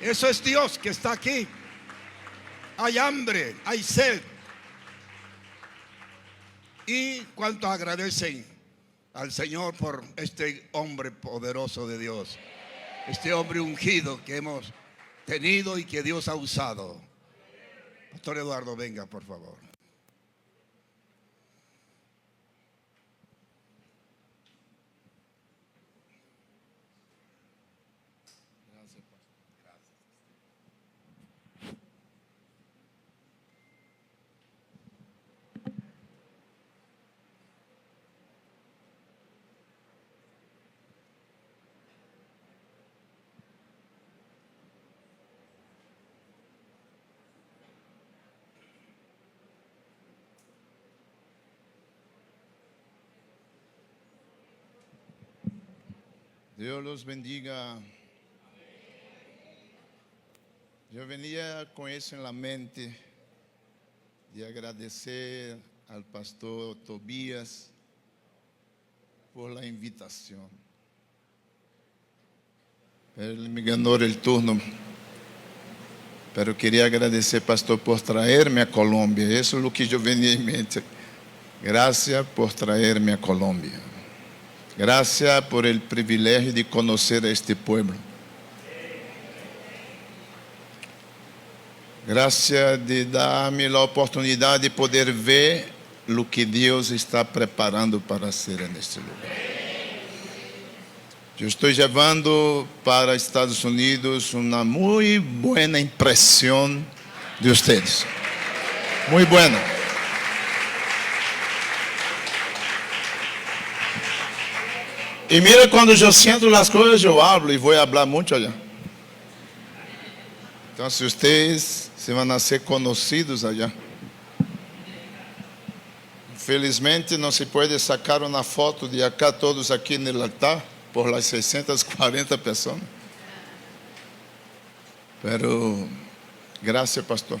Eso es Dios que está aquí. Hay hambre, hay sed. ¿Y cuántos agradecen al Señor por este hombre poderoso de Dios? Este hombre ungido que hemos tenido y que Dios ha usado. Pastor Eduardo, venga, por favor. Dios los bendiga. Yo venía con eso en la mente de agradecer al pastor Tobías por la invitación. Él me ganó el turno, pero quería agradecer, pastor, por traerme a Colombia. Eso es lo que yo venía en mente. Gracias por traerme a Colombia. Gracias por el privilegio de conocer a este pueblo. Gracias de darme la oportunidad de poder ver lo que Dios está preparando para hacer en este lugar. Yo estoy llevando para Estados Unidos una muy buena impresión de ustedes. Muy buena. Y mira, cuando yo siento las cosas, yo hablo y voy a hablar mucho allá. Entonces ustedes se van a ser conocidos allá. Infelizmente no se puede sacar una foto de acá, todos aquí en el altar, por las 640 personas. Pero gracias, pastor.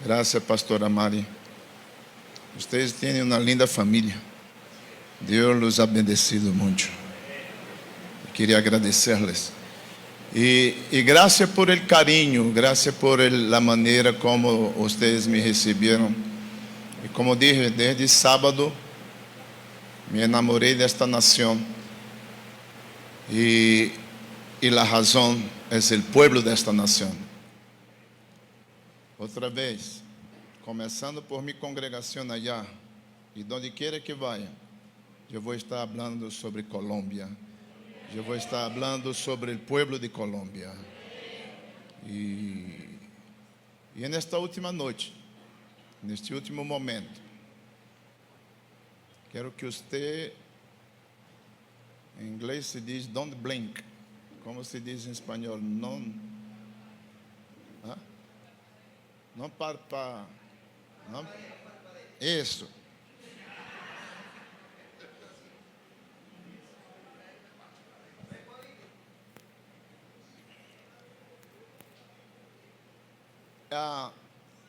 Gracias, pastora Mari. Ustedes tienen una linda familia. Dios los ha bendecido mucho. Quería agradecerles. Y gracias por el cariño, gracias por la manera como ustedes me recibieron. Y como dije, desde sábado me enamoré de esta nación. Y la razón es el pueblo de esta nación. Otra vez, comenzando por mi congregación allá, y donde quiera que vaya, yo voy a estar hablando sobre Colombia. Yo voy a estar hablando sobre el pueblo de Colombia. Y en esta última noche, en este último momento, quiero que usted, en inglés se dice don't blink. ¿Cómo se dice en español? No parpa. No, eso.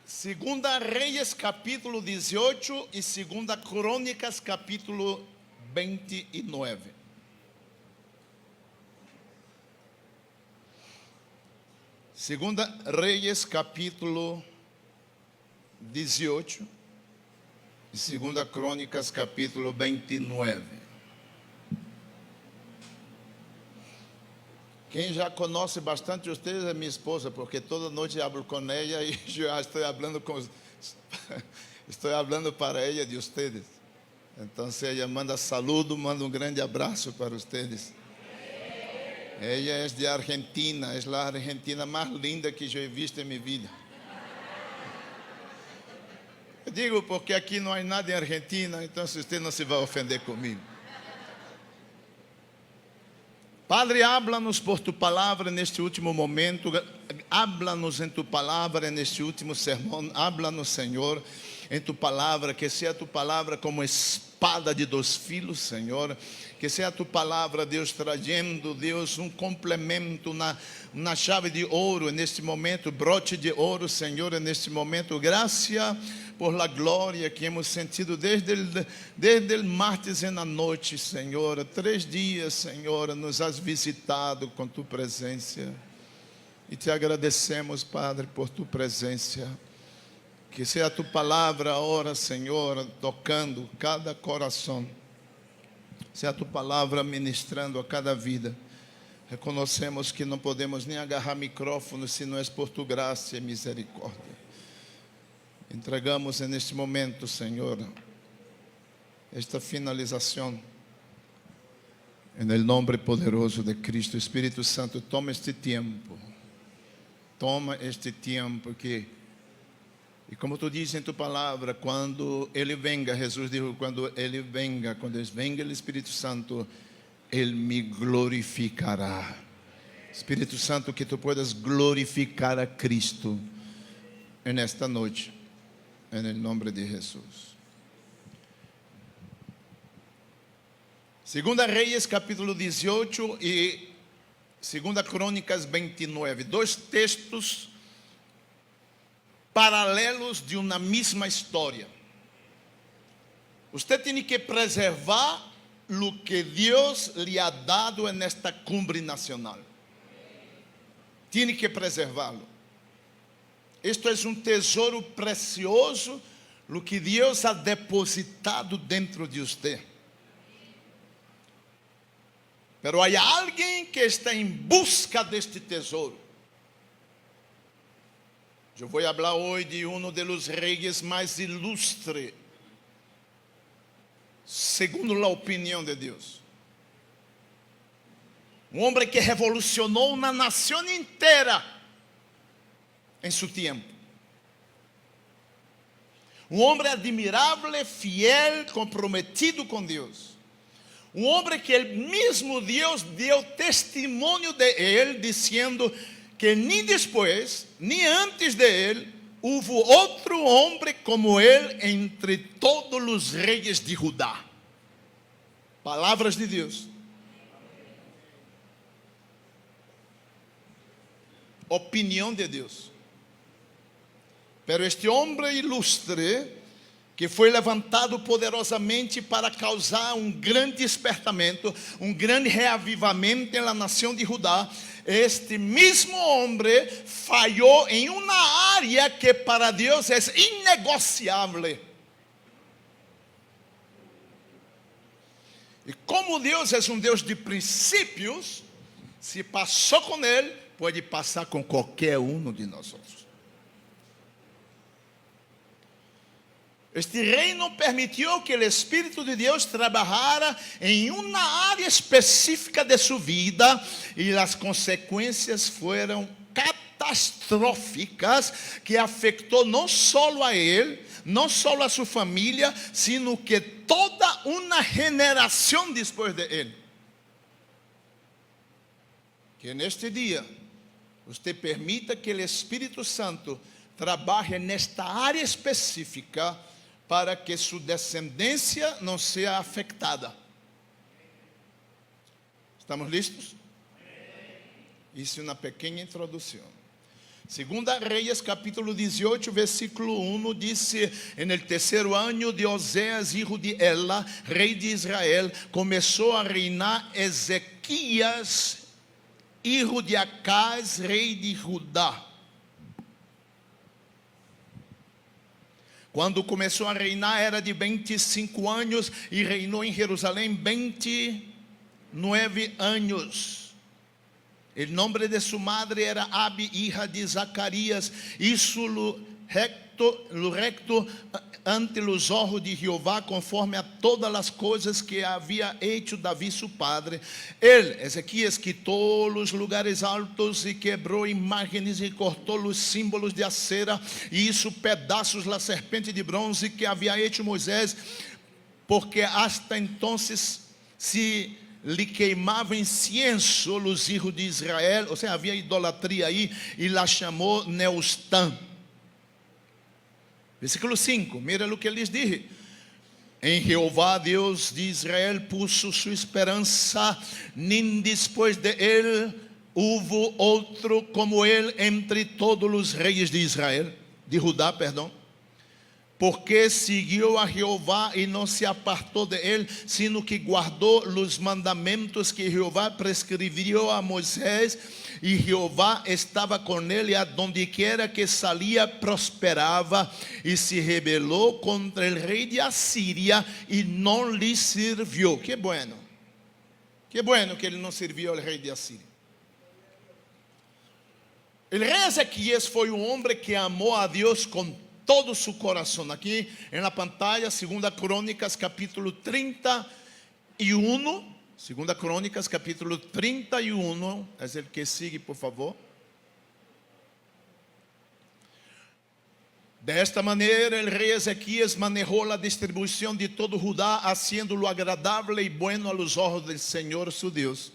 Segunda Reyes capítulo 18 y Segunda Crónicas capítulo 29. Segunda Reyes capítulo 18 y Segunda Crónicas capítulo 29. Quem já conhece bastante ustedes é minha esposa, porque toda noite hablo com ela e já estou falando para ela de ustedes. Então, ela manda saludo, manda grande abraço para ustedes. Ela é de Argentina, é a Argentina mais linda que eu he visto em minha vida. Eu digo porque aqui não há nada em Argentina, então você não se vai ofender comigo. Padre, háblanos por tu palavra neste último momento, háblanos em tu palavra neste último sermão, háblanos, Senhor, em tu palavra, que seja tu palavra como espada de dois filos, Senhor, que seja tu palavra, Deus, trazendo, Deus, complemento na chave de ouro neste momento, broche de ouro, Senhor, neste momento, graça por la glória que hemos sentido desde el martes na noite, Senhor. 3 dias, Senhor, nos has visitado com tu presença. E te agradecemos, Padre, por tu presença. Que seja a tu palavra agora, Senhor, tocando cada coração. Seja a tu palavra ministrando a cada vida. Reconhecemos que não podemos nem agarrar micrófono se não é por tu graça e misericórdia. Entregamos neste momento, Senhor, esta finalização. Em nome poderoso de Cristo. Espírito Santo, toma este tempo. Toma este tempo que... E como tu dizes em tu palavra, quando Ele venga, Jesus disse, quando Ele venga o Espírito Santo, Ele me glorificará. Espírito Santo, que tu puedas glorificar a Cristo nesta noite, em nome de Jesus. 2 Reis, capítulo 18 e 2 Crônicas 29. Dois textos paralelos de uma mesma história. Você tem que preservar o que Deus lhe ha dado nesta cumbre nacional. Tem que preservá-lo. Isto é um tesouro precioso, o que Deus ha depositado dentro de você. Pero há alguém que está em busca deste tesouro. Eu vou falar hoje de um dos reis mais ilustres, segundo a opinião de Deus. Um homem que revolucionou uma nação inteira em seu tempo. Um homem admirável, fiel, comprometido com Deus. Um homem que o mesmo Deus deu testemunho de ele, dizendo que nem depois, nem antes de ele, houve outro homem como ele entre todos os reis de Judá. Palavras de Deus. Opinião de Deus. Pero este homem ilustre, que foi levantado poderosamente para causar um grande despertamento, um grande reavivamento na nação de Judá, este mesmo homem falhou em uma área que para Deus é inegociável. E como Deus é um Deus de princípios, se passou com ele, pode passar com qualquer um de nós outros. Este rei não permitiu que o Espírito de Deus trabalhara em uma área específica de sua vida, e as consequências foram catastróficas, que afetou não só a ele, não só a sua família, sino que toda uma geração depois de ele. Que neste dia, você permita que o Espírito Santo trabalhe nesta área específica, para que sua descendência não seja afetada. Estamos listos? Isso é uma pequena introdução. 2 Reis, capítulo 18, versículo 1, disse: En el terceiro ano de Oséias, hijo de Ela, rei de Israel, começou a reinar Ezequias, hijo de Acaz, rei de Judá. Quando começou a reinar, era de 25 anos, e reinou em Jerusalém 29 anos. O nome de sua madre era Abi, hija de Zacarias. Isso lo recto ante os olhos de Jeová, conforme a todas as coisas que havia hecho Davi seu padre. Ele, Ezequias, quitou os lugares altos e quebrou imagens e cortou os símbolos de acera, e hizo pedaços a serpente de bronze que havia hecho Moisés, porque hasta entonces se lhe queimava incienso os hijos de Israel, ou seja, havia idolatria aí, e la chamou Neustã. Versículo 5, mira o que lhes dije: em Jeová, Deus de Israel, puso sua esperança, nem depois de ele houve outro como ele entre todos os reis de Israel, de Judá, perdão. porque siguió a Jehová y no se apartó de él, sino que guardó los mandamientos que Jehová prescribió a Moisés, y Jehová estaba con él, y a donde quiera que salía prosperaba, y se rebeló contra el rey de Asiria y no le sirvió. Qué bueno que ele não serviu ao rei de Asiria. El rey Ezequias foi um homem que amou a Deus com todo su corazón. Aquí en la pantalla, 2 Crónicas capítulo 31. 2 Crónicas capítulo 31. Es el que sigue, por favor. De esta manera el rey Ezequias manejó la distribución de todo Judá, haciéndolo agradable y bueno a los ojos del Señor su Dios.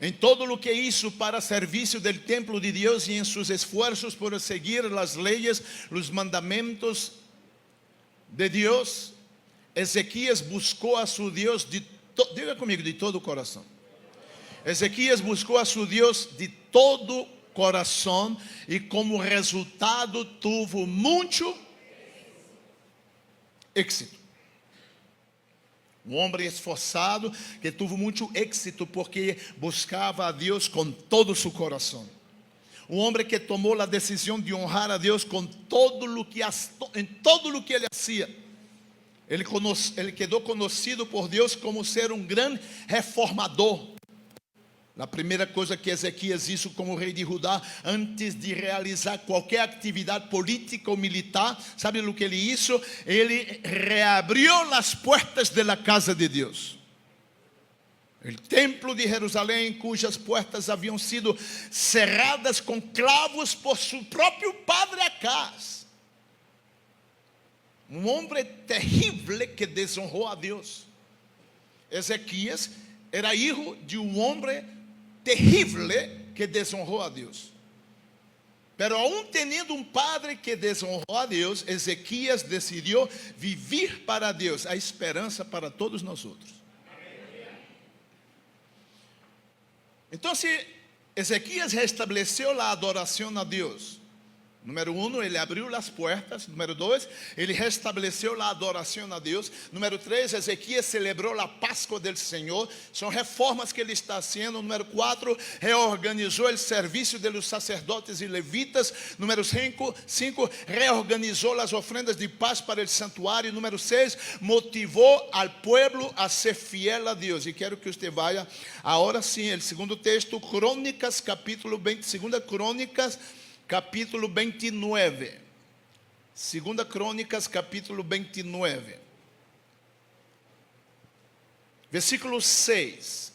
En todo lo que hizo para servicio del templo de Dios y en sus esfuerzos por seguir las leyes, los mandamientos de Dios, Ezequias buscó a su Dios diga conmigo, de todo corazón. Ezequias buscó a su Dios de todo corazón y como resultado tuvo mucho éxito. Um homem esforçado que teve muito êxito porque buscava a Deus com todo o seu coração. Um homem que tomou a decisão de honrar a Deus com todo o que ele fazia. Ele quedou conhecido por Deus como ser um grande reformador. A primeira coisa que Ezequias hizo como rei de Judá, antes de realizar qualquer atividade política ou militar, ¿sabe o que ele hizo? Ele reabriu as portas da casa de Deus. O templo de Jerusalém, cujas portas haviam sido cerradas com clavos por seu próprio padre Acaz. Um homem terrível que desonrou a Deus. Ezequias era filho de um homem terrível que desonrou a Deus. Pero aún teniendo um padre que desonrou a Deus, Ezequias decidiu viver para Deus, a esperança para todos nós outros. Então, Ezequias restabeleceu a adoração a Deus. Número 1, ele abriu as portas. Número 2, ele restabeleceu a adoração a Deus. Número 3, Ezequias celebrou a Páscoa do Senhor. São reformas que ele está fazendo. Número 4, reorganizou o serviço dos sacerdotes e levitas. Número 5, reorganizou as ofrendas de paz para o santuário. Número 6, motivou al pueblo a ser fiel a Deus. E quero que você vá, agora sim, o segundo texto, Crônicas, capítulo 20, 2 Crônicas, capítulo 29. 2 Crônicas, capítulo 29. Versículo 6.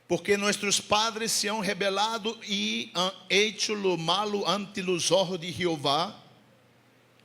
Porque nossos padres se han rebelado e han hecho lo malo ante los ojos de Jehová.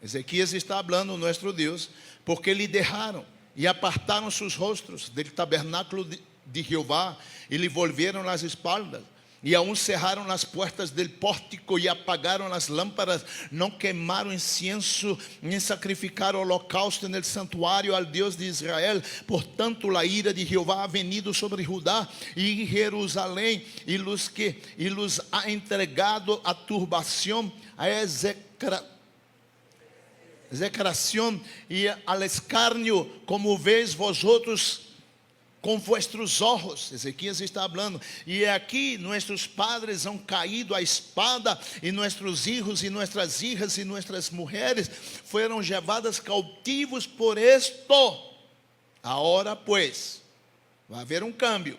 Ezequias está hablando nosso Deus. Porque lhe deixaram e apartaram seus rostros del tabernáculo de Jehová e lhe volveram as espaldas. E aún cerraram as portas del pórtico e apagaram as lâmpadas, não queimaram incienso, nem sacrificaram holocausto no santuário ao Deus de Israel. Portanto, a ira de Jeová ha venido sobre Judá e Jerusalém, e los ha entregado a turbação, a execração e al escárnio, como veis vosotros com vuestros ojos. Ezequias está falando. E aqui nossos padres han caído à espada, e nossos filhos e nossas hijas e nossas mulheres foram levadas cautivos por esto. Agora pues, vai haver um cambio.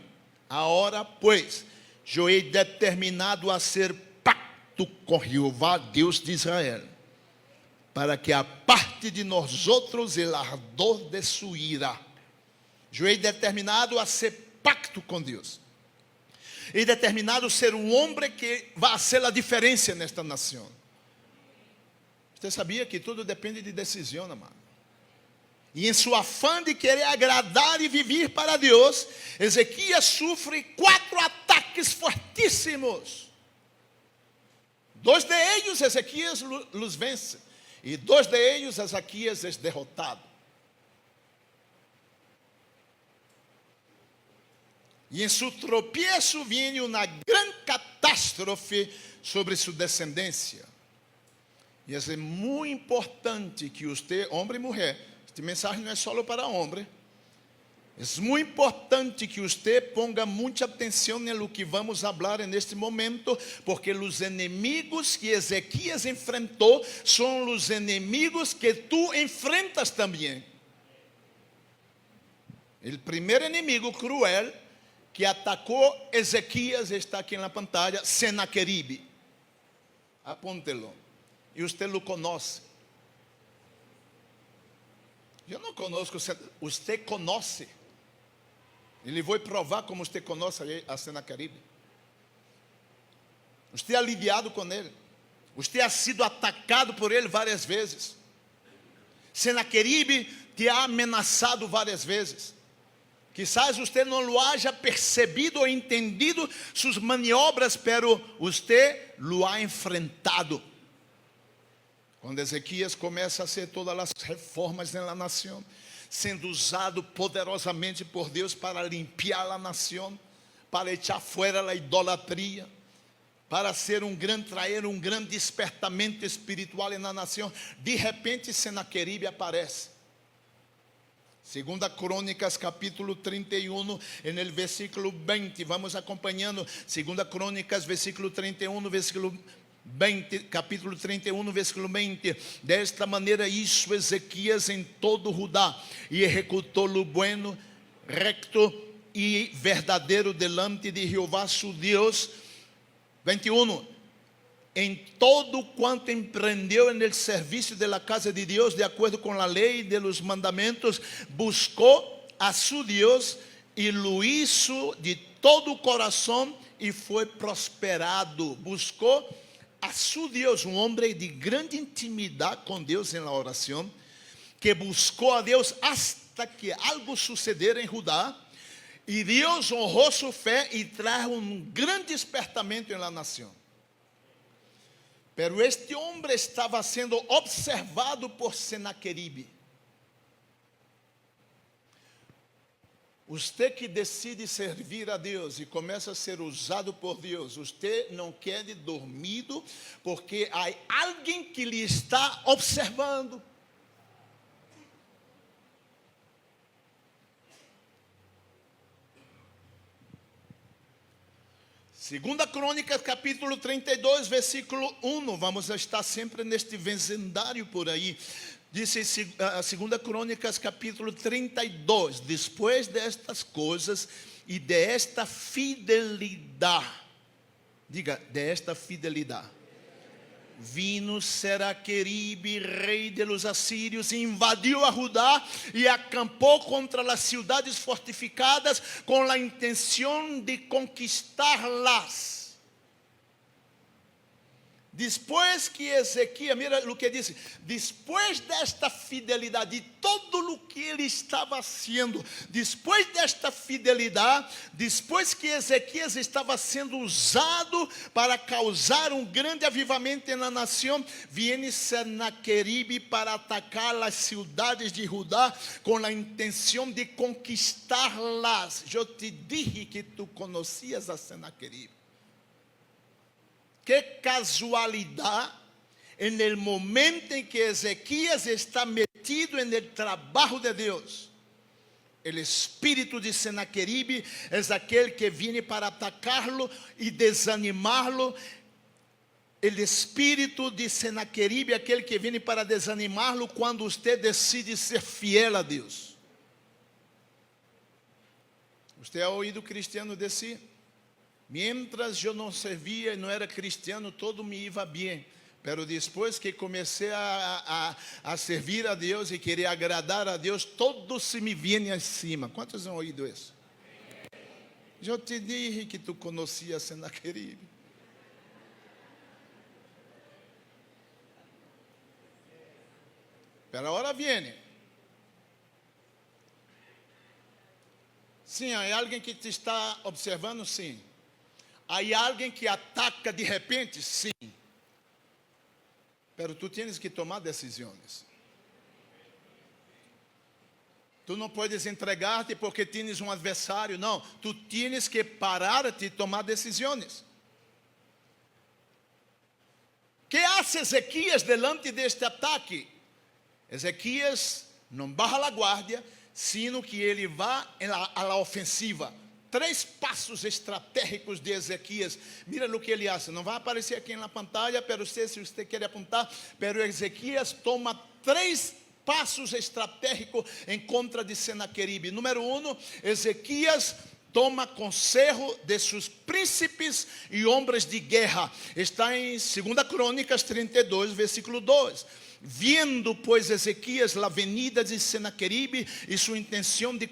Agora pues, eu he determinado a ser pacto com Jeová, Deus de Israel, para que aparte de nós outros o ardor de sua ira. Eu he determinado a ser pacto com Deus. He determinado a ser um homem que vai fazer a diferença nesta nação. Você sabia que tudo depende de decisão, amado? E em seu afã de querer agradar e viver para Deus, Ezequias sofre 4 ataques fortíssimos. 2 de ellos Ezequias los vence, e 2 de ellos Ezequias é derrotado. E em seu tropeço viene uma grande catástrofe sobre sua descendência. E é muito importante que você, homem e mulher, esta mensagem não é só para homem. É muito importante que você ponga muita atenção no que vamos falar neste momento, porque os inimigos que Ezequias enfrentou são os inimigos que tu enfrentas também. O primeiro inimigo cruel que atacou Ezequias está aqui na pantalla, Senaqueribe. Apóntelo. E você lo conhece. Eu não conosco, você conhece. Ele vai provar como você conhece a Senaqueribe. Você ha lidiado com ele. Você ha sido atacado por ele várias vezes. Senaqueribe te ha ameaçado várias vezes. Quizás você não lo haya percebido ou entendido suas maniobras, pero você lo ha enfrentado. Quando Ezequias começa a fazer todas as reformas na nação, sendo usado poderosamente por Deus para limpiar a nação, para echar fora a idolatria, para ser trazer um grande despertamento espiritual na nação, de repente Senaqueribe aparece. Segunda Crônicas, capítulo 31, no versículo 20, vamos acompanhando. Segunda Crônicas, versículo 31, versículo 20, capítulo 31, versículo 20. Desta maneira hizo Ezequias em todo Judá, e executou o bueno, recto e verdadeiro delante de Jeová su Deus. 21. Em todo quanto empreendeu no serviço da casa de Deus, de acordo com a lei de los mandamentos, buscou a su Deus e lo hizo de todo o coração e foi prosperado. Buscou a su Deus, um homem de grande intimidade com Deus na oração, que buscou a Deus hasta que algo sucedera em Judá, e Deus honrou sua fé e trajo um grande despertamento na nação. Pero este homem estava sendo observado por Senaqueribe. Você que decide servir a Deus e começa a ser usado por Deus, você não quer dormido porque há alguém que lhe está observando. Segunda Crônicas, capítulo 32, versículo 1. Vamos estar sempre neste vezendário por aí. Diz a Segunda Crônicas, capítulo 32. Depois destas coisas e desta fidelidade. Diga, desta fidelidade. Vino Senaqueribe, rei de los assírios, invadiu a Judá e acampou contra as cidades fortificadas com a intenção de conquistá-las. Depois que Ezequias, mira o que disse, depois desta fidelidade, de todo o que ele estava fazendo, depois desta fidelidade, depois que Ezequias estava sendo usado para causar um grande avivamento na nação, viene Senaqueribe para atacar as cidades de Judá com a intenção de conquistá-las. Eu te dije que tu conhecias a Senaqueribe. Que casualidade, no momento em que Ezequias está metido no trabalho de Deus, o espírito de Senaqueribe é aquele que vem para atacá-lo e desanimá-lo. O espírito de Senaqueribe é aquele que vem para desanimá-lo quando você decide ser fiel a Deus. Você ha ouído cristiano dizer? Mientras eu não servia e não era cristiano, todo me ia bem. Pero depois que comecei a servir a Deus e querer agradar a Deus, todo se me vinha acima. Quantos han ouído isso? Eu te dije que tu conhecias Senaqueribe. Pero agora viene. Sim, há alguém que te está observando? Sim. Há alguém que ataca de repente? Sim. Pero tu tienes que tomar decisões. Tu não podes entregar-te porque tienes um adversário. Não, tu tienes que parar-te e tomar decisões. ¿Qué hace Ezequias delante deste ataque? Ezequias não baixa a guarda, sino que ele vai a la ofensiva. 3 passos estratégicos de Ezequias. Mira o que ele faz. Não vai aparecer aqui na pantalla, pero se você quer apontar, pero Ezequias toma 3 passos estratégicos em contra de Senaqueribe. Número 1, Ezequias toma conselho de seus príncipes e homens de guerra. Está em 2 Crônicas 32, versículo 2. Viendo, pois, Ezequias a venida de Senaqueribe e sua intenção de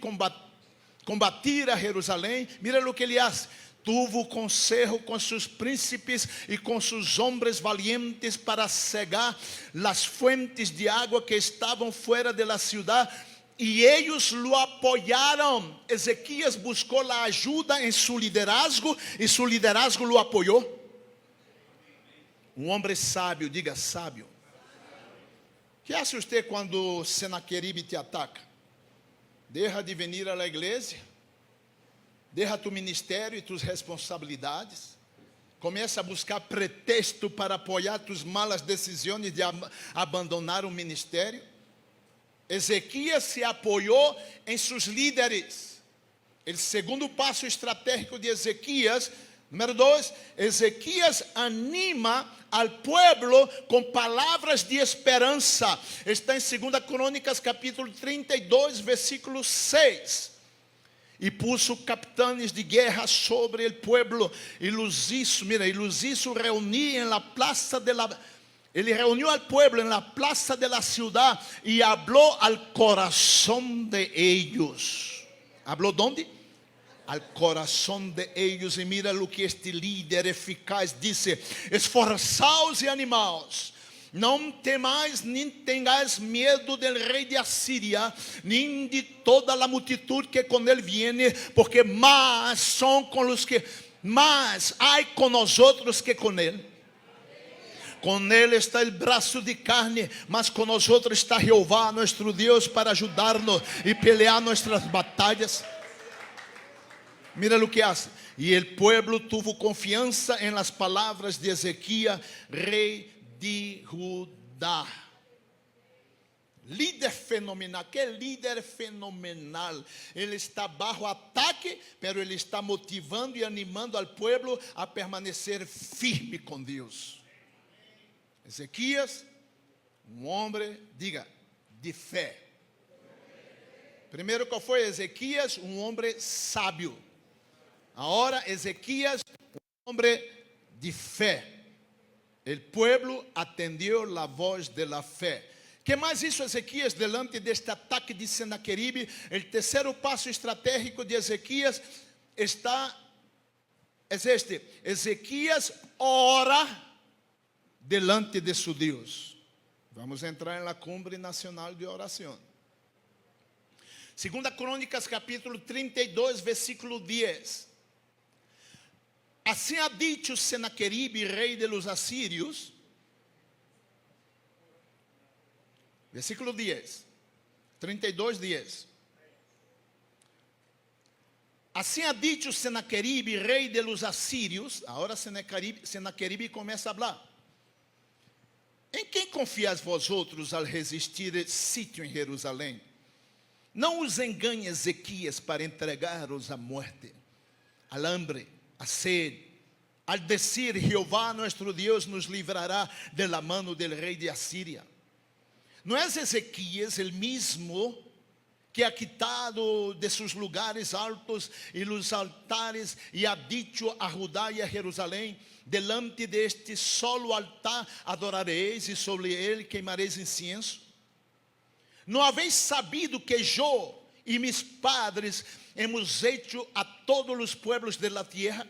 combatir a Jerusalém, mira o que ele faz. Tuvo conselho com seus príncipes e com seus homens valientes para cegar as fuentes de água que estavam fora de la ciudad, e eles lo apoiaram. Ezequias buscou a ajuda em seu liderazgo e seu liderazgo lo apoiou. Um homem sábio, diga sábio. O que faz você quando Senaqueribe te ataca? Deja de venir à igreja, deja tu ministério e tus responsabilidades, começa a buscar pretexto para apoiar tus malas decisões de abandonar o ministério. Ezequias se apoiou em seus líderes. O segundo passo estratégico de Ezequias, número 2, Ezequias anima al pueblo com palavras de esperança. Está em 2 Crônicas capítulo 32, versículo 6. E puso capitães de guerra sobre o pueblo, e los hizo reunir en la plaza de la... Ele reuniu al pueblo en la plaza de la ciudad y habló al corazón de ellos. ¿Habló dónde? Al corazón de ellos. E mira lo que este líder eficaz disse: esforçaos e animaos, não temais nem tenhais medo del rei de Assíria, nem de toda a multitud que com ele viene, porque mais são com os que mais há com nós outros que com ele. Com ele está o braço de carne, mas com nós outros está Jeová, nosso Deus, para ajudar-nos e pelear nossas batalhas. Mira o que hace. E o pueblo tuvo confiança em las palavras de Ezequias, rei de Judá. Líder fenomenal. Que líder fenomenal. Ele está bajo ataque, pero ele está motivando e animando al pueblo a permanecer firme com Deus. Ezequias, um homem, diga, de fé. Primeiro, qual foi Ezequias? Um homem sábio. Agora, Ezequias, um homem de fé. O pueblo atendió a voz de la fé. Que mais hizo Ezequias delante deste ataque de Senaqueribe? O terceiro passo estratégico de Ezequias é este: Ezequias ora delante de su Deus. Vamos entrar na cumbre nacional de oração. 2 Crônicas capítulo 32, versículo 10. Assim ha dicho Senaqueribe, rei de los assírios. Versículo 10. 32, 10. Assim ha dicho Senaqueribe, rei de los assírios. Agora Senaqueribe começa a falar. Em quem confiais vós outros al resistir esse sítio em Jerusalém? Não os engane Ezequias para entregar-os à morte, al hambre, a sede, al decir: Jeová nuestro Deus nos livrará de la mano del rei de Assíria. Não é Ezequias el mismo que ha quitado de sus lugares altos y los altares y ha dicho a Judá y a Jerusalém: delante de este solo altar adorareis y sobre él queimareis incienso? Não habéis sabido que eu e mis padres hemos hecho a todos os pueblos de la tierra?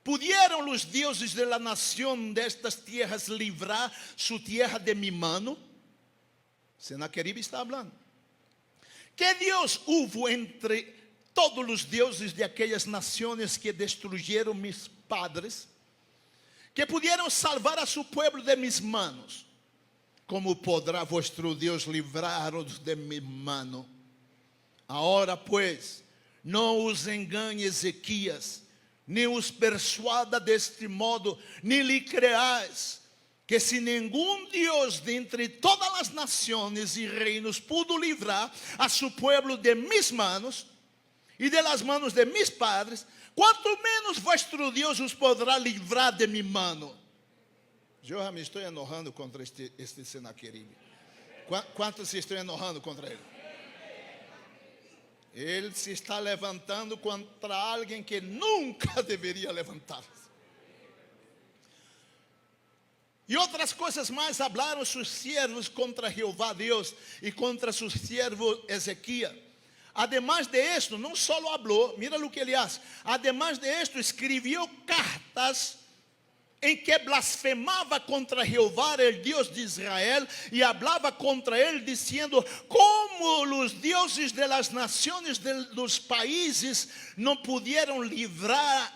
¿Pudieron los dioses de la nación de estas tierras livrar su tierra de mi mano? Senaqueribe está hablando. ¿Qué Dios hubo entre todos los dioses de aquellas naciones que destruyeron mis padres, que pudieron salvar a su pueblo de mis manos? ¿Cómo podrá vuestro Dios libraros de mi mano? Agora, pois, não os engane Ezequias, nem os persuada deste modo, nem lhe creais, que se nenhum Deus dentre todas as nações e reinos pudo livrar a su pueblo de mis manos e de las manos de mis padres, quanto menos vuestro Deus os poderá livrar de mi mano. Eu já me estou enojando contra este Senaqueribe. Quantos se estão enojando contra ele? Ele se está levantando contra alguém que nunca deveria levantar-se. E outras coisas mais hablaram sus siervos contra Jeová Deus e contra su siervo Ezequias. Además de esto, não só habló, mira lo que ele hace. Además de esto, escreveu cartas em que blasfemava contra Jeová, el Deus de Israel, e hablava contra ele, dizendo: como os deuses de las naciones dos países não puderam livrar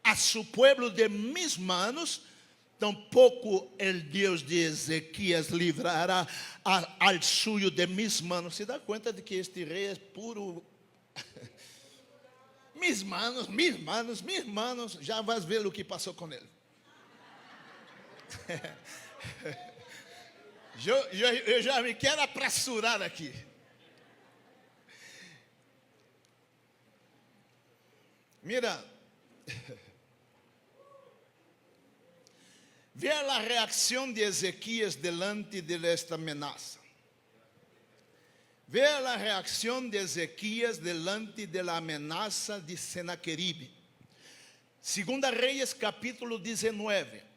a su pueblo de mis manos, tampouco el Deus de Ezequias livrará al suyo de mis manos. Se dá conta de que este rei é puro. Mis manos, já vais ver o que passou com ele. Eu já me quero apressurar aqui. Mira, vê a reação de Ezequias delante de esta ameaça. Vê a reação de Ezequias delante da ameaça de Senaqueribe. Segunda Reis, capítulo 19.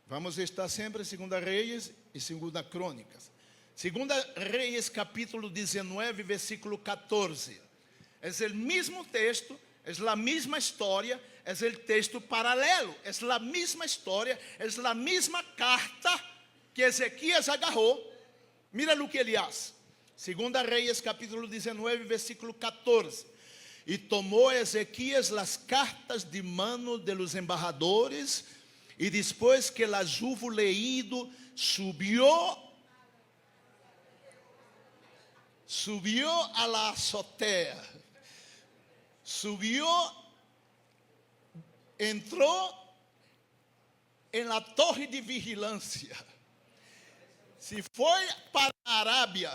Vamos estar sempre em Segunda Reis e Segunda Crônicas. Segunda Reis, capítulo 19, versículo 14. É o mesmo texto, é a mesma história, é o texto paralelo, é a mesma história, é a mesma carta que Ezequias agarrou. Mira o que ele faz. Segunda Reis, capítulo 19, versículo 14. E tomou Ezequias as cartas de mano de los embajadores, e depois que las hubo leído, subiu a la azotea, entrou em la torre de vigilância, se foi para a Arábia,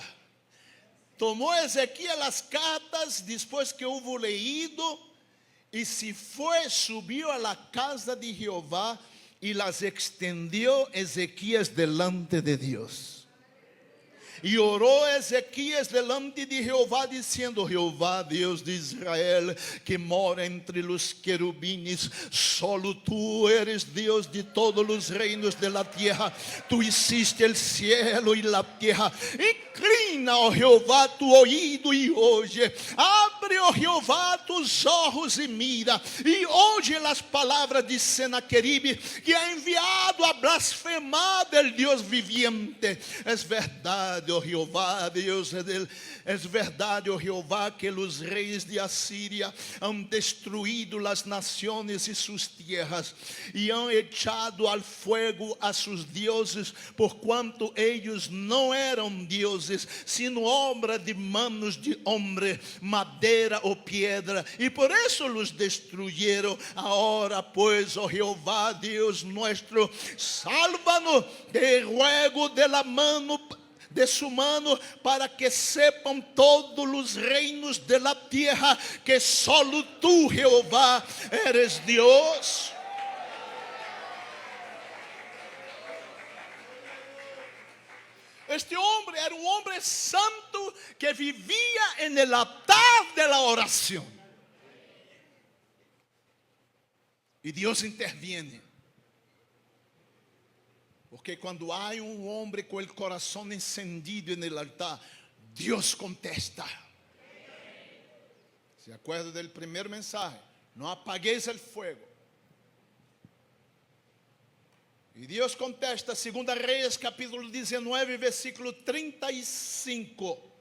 tomou Ezequias as cartas, depois que houve leído, e se foi, subiu a la casa de Jeová, e las extendió Ezequias delante de Deus. E orou Ezequias delante de Jeová, dizendo: Jeová, Deus de Israel, que mora entre os querubines, solo tú eres Deus de todos os reinos de la tierra. Tu hiciste el cielo y la tierra. Inclina, ó Jeová, tu oído e hoje. Abre, ó Jeová, tus ojos e mira. E hoje as palavras de Senaqueribe, que ha enviado a blasfemar del Deus viviente. É verdade, ó Jeová, Deus, é verdade, ó Jeová, que os reis de Assíria han destruído as nações e suas tierras, e han echado al fuego a sus deuses, porquanto eles não eram deuses, sino obra de manos de homem, madeira ou pedra, e por isso los destruyeron. Agora, pois, ó Jeová, Deus nuestro, sálvanos, te ruego de la mano de su mano, para que sepam todos os reinos de la tierra que solo tú, Jehová, eres Deus. Este homem era um homem santo que vivia en el altar de la oração. E Deus interviene. Porque quando há um homem com o coração encendido no altar, Deus contesta. Se acorda do primeiro mensagem: não apagueis o fogo. E Deus contesta, 2 Reis, capítulo 19, versículo 35.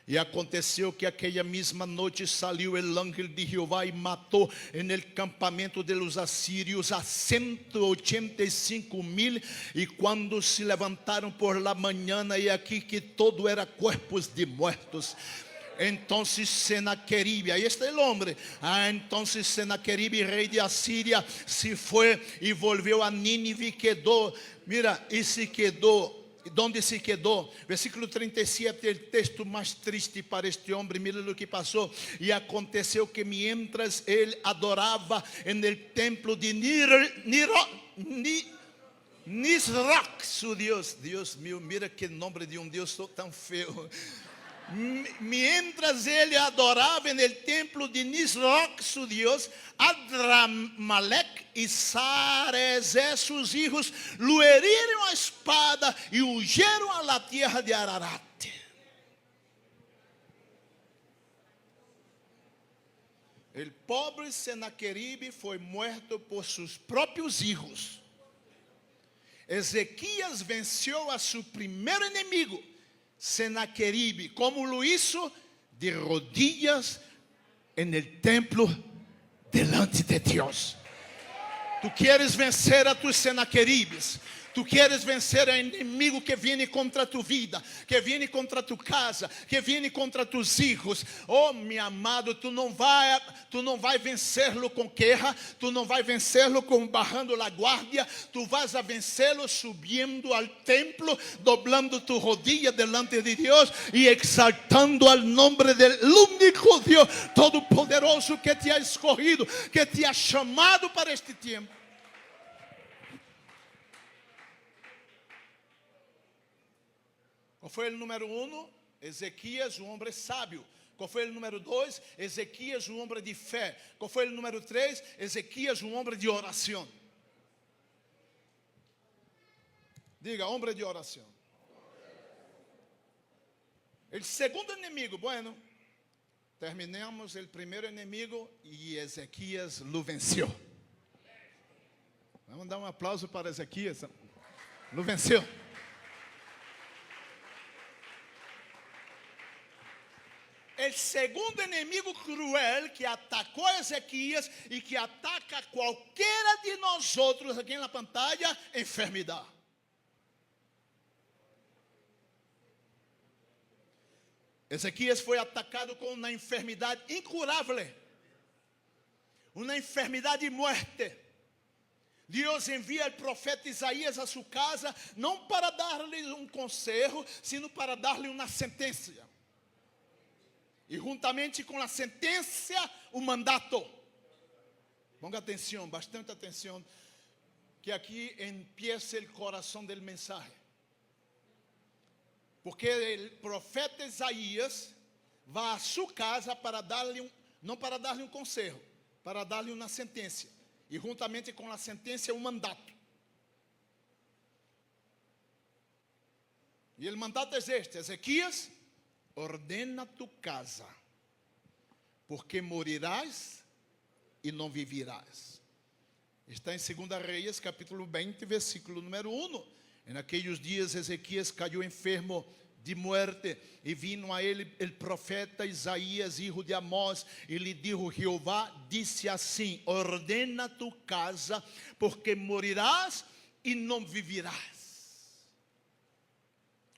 E aconteceu que aquela mesma noite saiu o ángel de Jeová e matou en el campamento de los assírios a 185,000. E quando se levantaram por la manhã, e aqui que todo era corpos de muertos. Entonces Sennacherib, ahí está el hombre. Entonces Sennacherib, rey de Asiria, se fue y volvió a Nínive y quedó. Mira, y se quedó. ¿Dónde se quedó? Versículo 37, el texto más triste para este hombre. Mira lo que pasó. Y aconteció que mientras él adoraba en el templo de Nisroch, su Dios. Dios mío, mira qué nombre de un Dios tan feo. Mientras ele adorava no templo de Nisroch, su Dios, Adramalec e Sarezé, seus filhos, lo heriram a espada e huyeron a la tierra de Ararat. El pobre Sennacherib foi morto por seus próprios filhos. Ezequias venceu a seu primeiro inimigo, Sennacherib, como lo hizo de rodillas en el templo delante de Dios. Tu quieres vencer a tus Sennacheribes. Tu quieres vencer a inimigo que viene contra tu vida, que viene contra tu casa, que viene contra tus hijos. Oh, meu amado, tu não vai vencê-lo com queja, tu não vai vencê-lo com barrando la guardia, tu vas a vencê-lo subindo al templo, doblando tu rodilla delante de Dios y exaltando al nombre del único Dios Todopoderoso que te ha escogido, que te ha chamado para este tiempo. Qual foi o número 1? Ezequias, um homem sábio. Qual foi o número 2? Ezequias, um homem de fé. Qual foi o número 3? Ezequias, um homem de oração. Diga, homem de oração. O segundo inimigo, bueno, terminamos o primeiro inimigo e Ezequias lo venceu. Vamos dar um aplauso para Ezequias. Lo venceu. O segundo inimigo cruel que atacou Ezequias e que ataca qualquera de nós outros aqui na pantalla, enfermidade. Ezequias foi atacado com uma enfermidade incurável, uma enfermidade de morte. Deus envia o profeta Isaías a sua casa, não para dar-lhe um conselho, sino para dar-lhe uma sentença. E juntamente com a sentença, o mandato. Ponga atenção, bastante atenção, que aqui empieza o coração do mensagem. Porque o profeta Isaías vai a sua casa para dar-lhe não para dar-lhe um conselho, para dar-lhe uma sentença. E juntamente com a sentença, um mandato. E o mandato é este: Ezequias, ordena tu casa, porque morirás e não vivirás. Está em 2 Reis, capítulo 20, versículo número 1. En aquellos dias Ezequias cayó enfermo de muerte, e vino a ele el profeta Isaías, hijo de Amós, e lhe dijo: Jehová disse assim: ordena tu casa, porque morirás e não vivirás.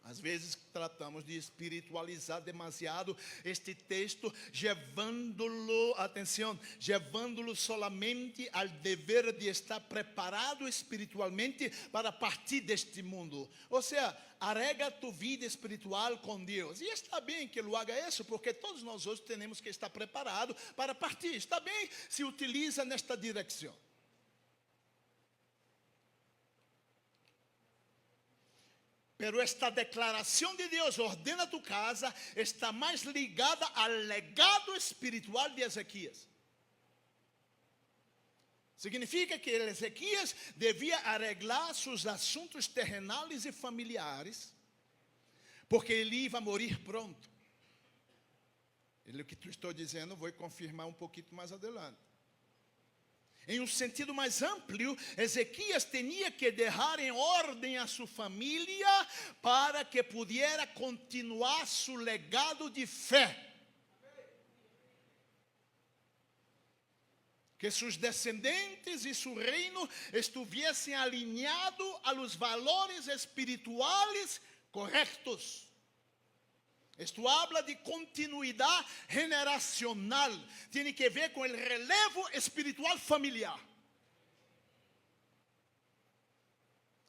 Às vezes tratamos de espiritualizar demasiado este texto, levando-lo, atenção, levando-lo solamente ao dever de estar preparado espiritualmente para partir deste mundo. Ou seja, arrega tu vida espiritual com Deus. E está bem que lo haga isso, porque todos nós hoje temos que estar preparados para partir. Está bem, se utiliza nesta direção. Pero esta declaração de Deus, ordena tu casa, está mais ligada ao legado espiritual de Ezequias. Significa que Ezequias devia arreglar seus assuntos terrenais e familiares, porque ele ia morrer pronto. E o que tu estou dizendo, vou confirmar um pouquinho mais adelante. Em um sentido mais amplo, Ezequias tinha que deixar em ordem a sua família para que pudesse continuar seu legado de fé. Que seus descendentes e seu reino estivessem alinhados a los valores espirituais corretos. Esto habla de continuidad generacional. Tiene que ver con el relevo espiritual familiar.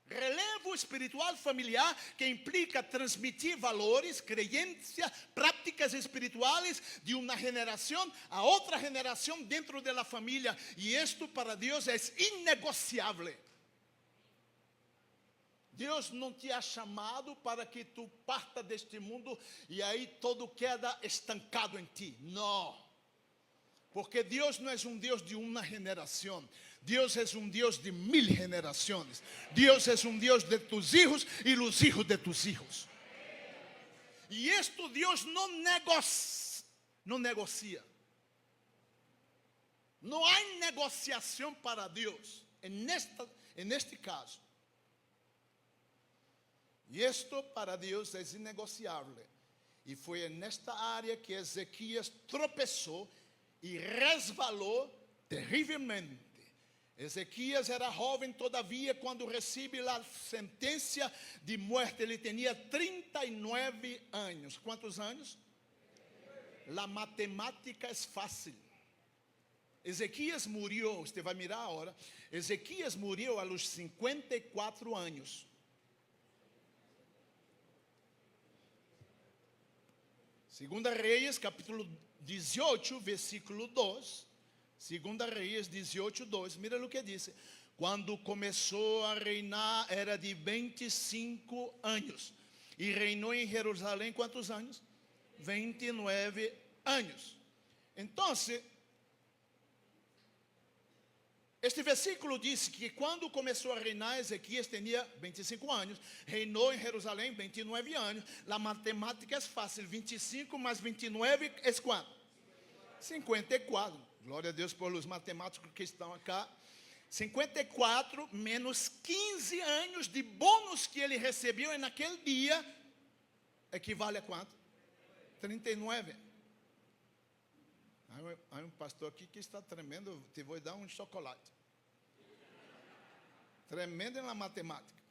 Relevo espiritual familiar que implica transmitir valores, creencias, prácticas espirituales de una generación a otra generación dentro de la familia. Y esto para Dios es innegociable. Deus não te ha chamado para que tu parta deste mundo e aí todo queda estancado em ti. Não. Porque Deus não é um Deus de uma geração. Deus é um Deus de 1000 gerações. Deus é um Deus de tus hijos e los hijos de tus hijos. E isto Deus não negocia. Não há negociação para Deus neste caso. E isto para Deus é inegociável. E foi nesta área que Ezequias tropeçou e resvalou terrivelmente. Ezequias era jovem todavia quando recebe a sentença de morte. Ele tinha 39 anos. Quantos anos? A matemática é fácil. Ezequias morreu, você vai mirar agora. Ezequias morreu aos 54 anos. Segunda Reis, capítulo 18, versículo 2. Segunda Reis 18, 2. Mira o que diz. Quando começou a reinar, era de 25 anos. E reinou em Jerusalém quantos anos? 29 anos. Então, este versículo diz que quando começou a reinar, Ezequias tinha 25 anos, reinou em Jerusalém 29 anos. A matemática é fácil, 25 mais 29 é quanto? 54. Glória a Deus por os matemáticos que estão aqui. 54 menos 15 anos de bônus que ele recebeu naquele dia, equivale a quanto? 39. Há um pastor aqui que está tremendo, te vou dar um chocolate. Tremendo na matemática.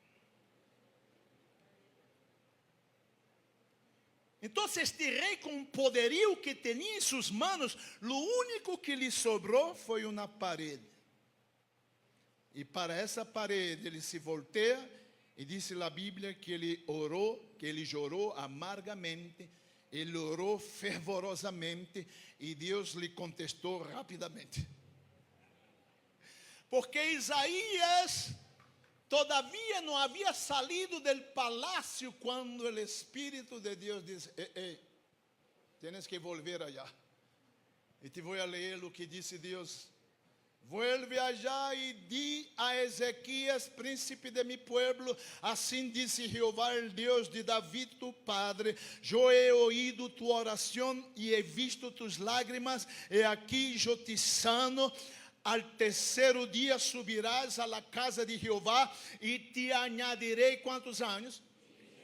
Então, este rei com o poderio que tinha em suas mãos, o único que lhe sobrou foi uma parede. E para essa parede ele se volteia e disse a Bíblia que ele orou, que ele chorou amargamente. Ele orou fervorosamente e Deus lhe contestou rapidamente. Porque Isaías todavia não havia salido del palácio quando o Espírito de Deus disse: tienes que volver allá. E te vou a ler o que disse Deus. Vuelve allá e di a Ezequias, príncipe de mi pueblo, assim disse Jeová, el Deus de David tu padre: yo he oído tu oração e he visto tus lágrimas, e aqui yo te sano. Al terceiro dia subirás a la casa de Jeová e te añadirei quantos anos?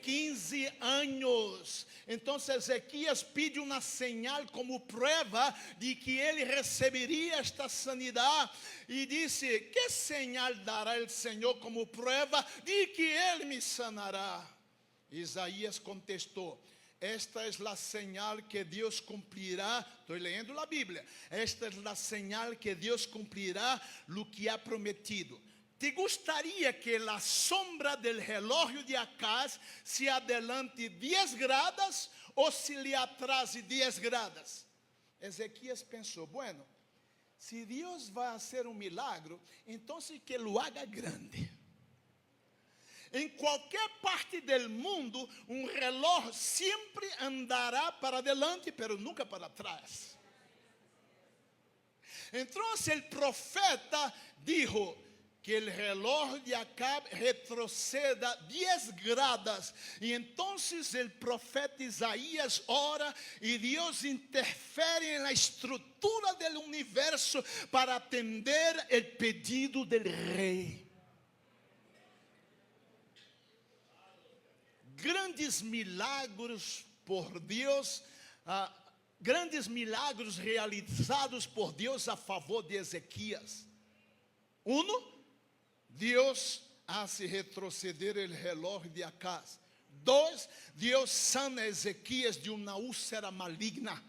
15 anos. Então Ezequias pede uma señal como prova de que ele receberia esta sanidade. E disse: que señal dará o Senhor como prova de que ele me sanará? Isaías contestou: esta é a señal que Deus cumprirá. Estou lendo a Bíblia. Esta é a señal que Deus cumprirá o que ha prometido. ¿Te gustaría que la sombra del reloj de Acaz se adelante 10 gradas o se le atrase 10 gradas? Ezequias pensou: bueno, se Deus vai fazer milagre, então que lo haga grande. Em qualquer parte do mundo, reloj sempre andará para adelante, pero nunca para trás. Então o profeta dijo que o reloj de Acab retroceda 10 gradas. E então o profeta Isaías ora e Deus interfere na estrutura do universo para atender o pedido do rei. Grandes milagros por Deus, grandes milagros realizados por Deus a favor de Ezequias. Deus hace retroceder o reloj de Acaz. 2, Deus sana Ezequias de uma úlcera maligna.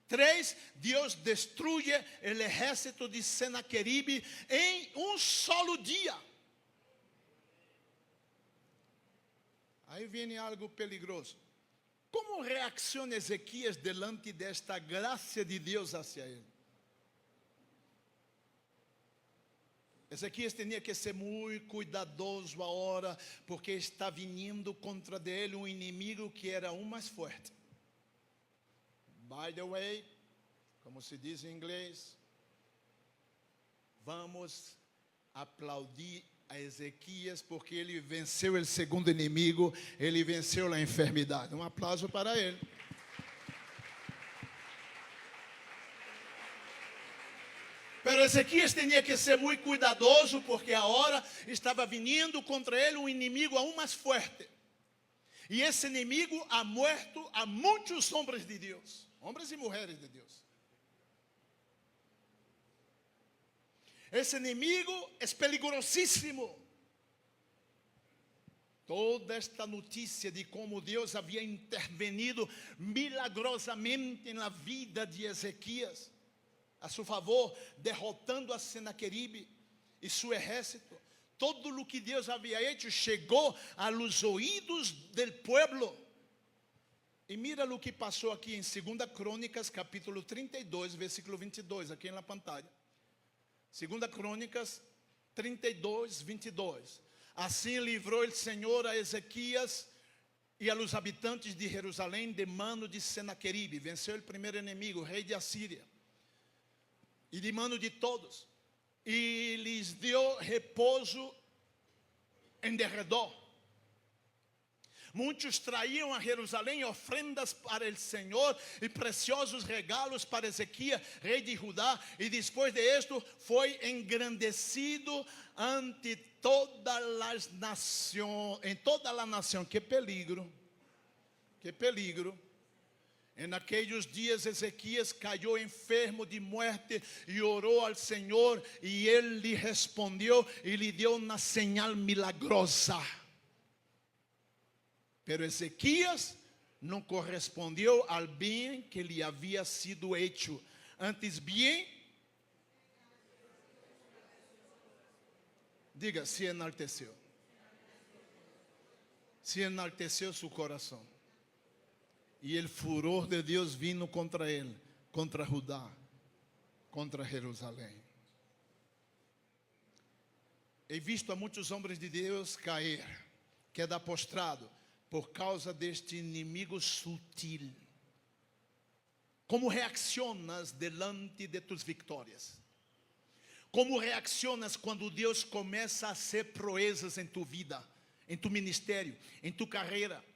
3, Deus destrui o exército de Senaqueribe em um solo dia. Aí vem algo peligroso. Como reacciona Ezequias delante desta graça de Deus hacia ele? Ezequias tinha que ser muito cuidadoso agora, porque está vindo contra dele um inimigo que era um mais forte. By the way, como se diz em inglês, vamos aplaudir a Ezequias, porque ele venceu o segundo inimigo, ele venceu a enfermidade. Um aplauso para ele. Pero Ezequias tinha que ser muito cuidadoso, porque agora estava vindo contra ele um inimigo aún mais forte. E esse inimigo ha muerto a muitos homens de Deus, homens e mulheres de Deus. Esse inimigo é perigosíssimo. Toda esta notícia de como Deus havia intervenido milagrosamente na vida de Ezequias, a seu favor, derrotando a Senaqueribe e seu exército. Todo o que Deus havia feito chegou aos ouvidos do povo. E mira o que passou aqui em 2 Crônicas, capítulo 32, versículo 22, aqui na pantalla. 2 Crônicas 32, 22. Assim livrou o Senhor a Ezequias e a los habitantes de Jerusalém de mano de Senaqueribe. Venceu o primeiro inimigo, o rei de Assíria. E de mano de todos. E lhes deu repouso em derredor. Muitos traíam a Jerusalém ofrendas para o Senhor e preciosos regalos para Ezequias, rei de Judá. E depois de esto foi engrandecido ante todas as nações, em toda a nação. Que peligro, que peligro. Em aqueles dias Ezequias caiu enfermo de morte e orou ao Senhor, e ele lhe respondeu e lhe deu uma señal milagrosa. Pero Ezequias não correspondeu ao bem que lhe havia sido hecho. Antes bem, diga, se enalteceu. Se enalteceu seu coração. E o furor de Deus vindo contra ele, contra Judá, contra Jerusalém. He visto a muitos homens de Deus cair, quedar postrado, por causa deste inimigo sutil. Como reaccionas delante de tus vitórias? Como reaccionas quando Deus começa a hacer proezas em tu vida, em tu ministério, em tu carreira?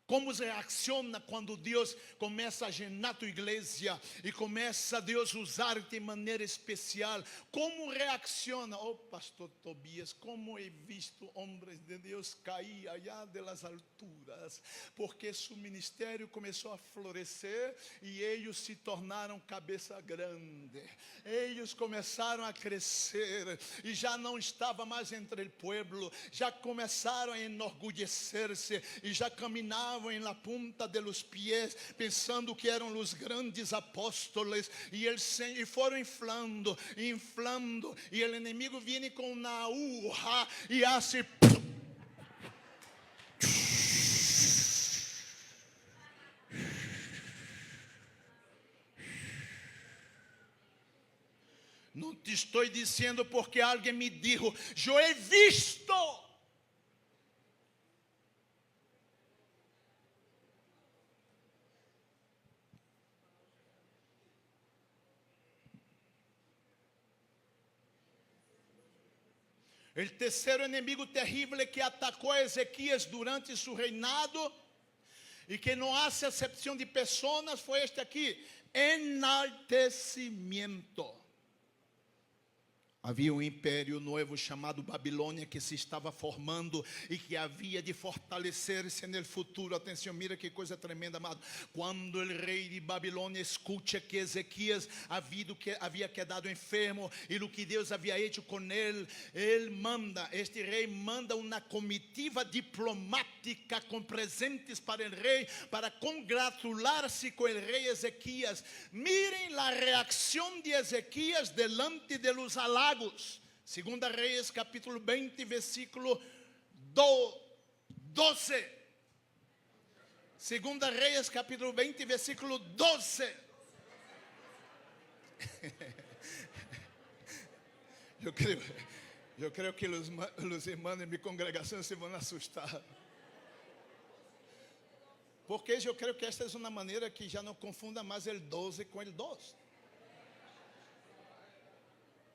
Como reacciona quando Deus começa a llenar tua igreja e começa Deus a usar-te de maneira especial? Como reacciona? Oh, pastor Tobias, como he visto homens de Deus cair allá de las alturas, porque seu ministério começou a florescer e eles se tornaram cabeça grande. Eles começaram a crescer e já não estava mais entre o povo, já começaram a enorgulhecer-se e já caminavam em la punta de los pies, pensando que eram os grandes apóstolos, e foram inflando, inflando, e o inimigo vem com uma urra e hace não te estou dizendo porque alguém me dijo, eu he visto. O terceiro inimigo terrível que atacou Ezequias durante seu reinado, e que não há acepção de pessoas, foi este aqui: enaltecimento. Havia um império novo chamado Babilônia que se estava formando e que havia de fortalecer-se no futuro. Atenção, mira que coisa tremenda, amado. Quando o rei de Babilônia escuta que Ezequias havia quedado enfermo e o que Deus havia feito com ele, este rei manda uma comitiva diplomática com presentes para o rei, para congratular-se com o rei Ezequias. Mirem a reação de Ezequias delante de los halagos. Segunda Reis, capítulo 20, versículo 12. Segunda Reis, capítulo 20, versículo 12. Eu creio que os irmãos de minha congregação se vão assustar. Porque eu creio que esta é uma maneira que já não confunda mais o 12 com o 12.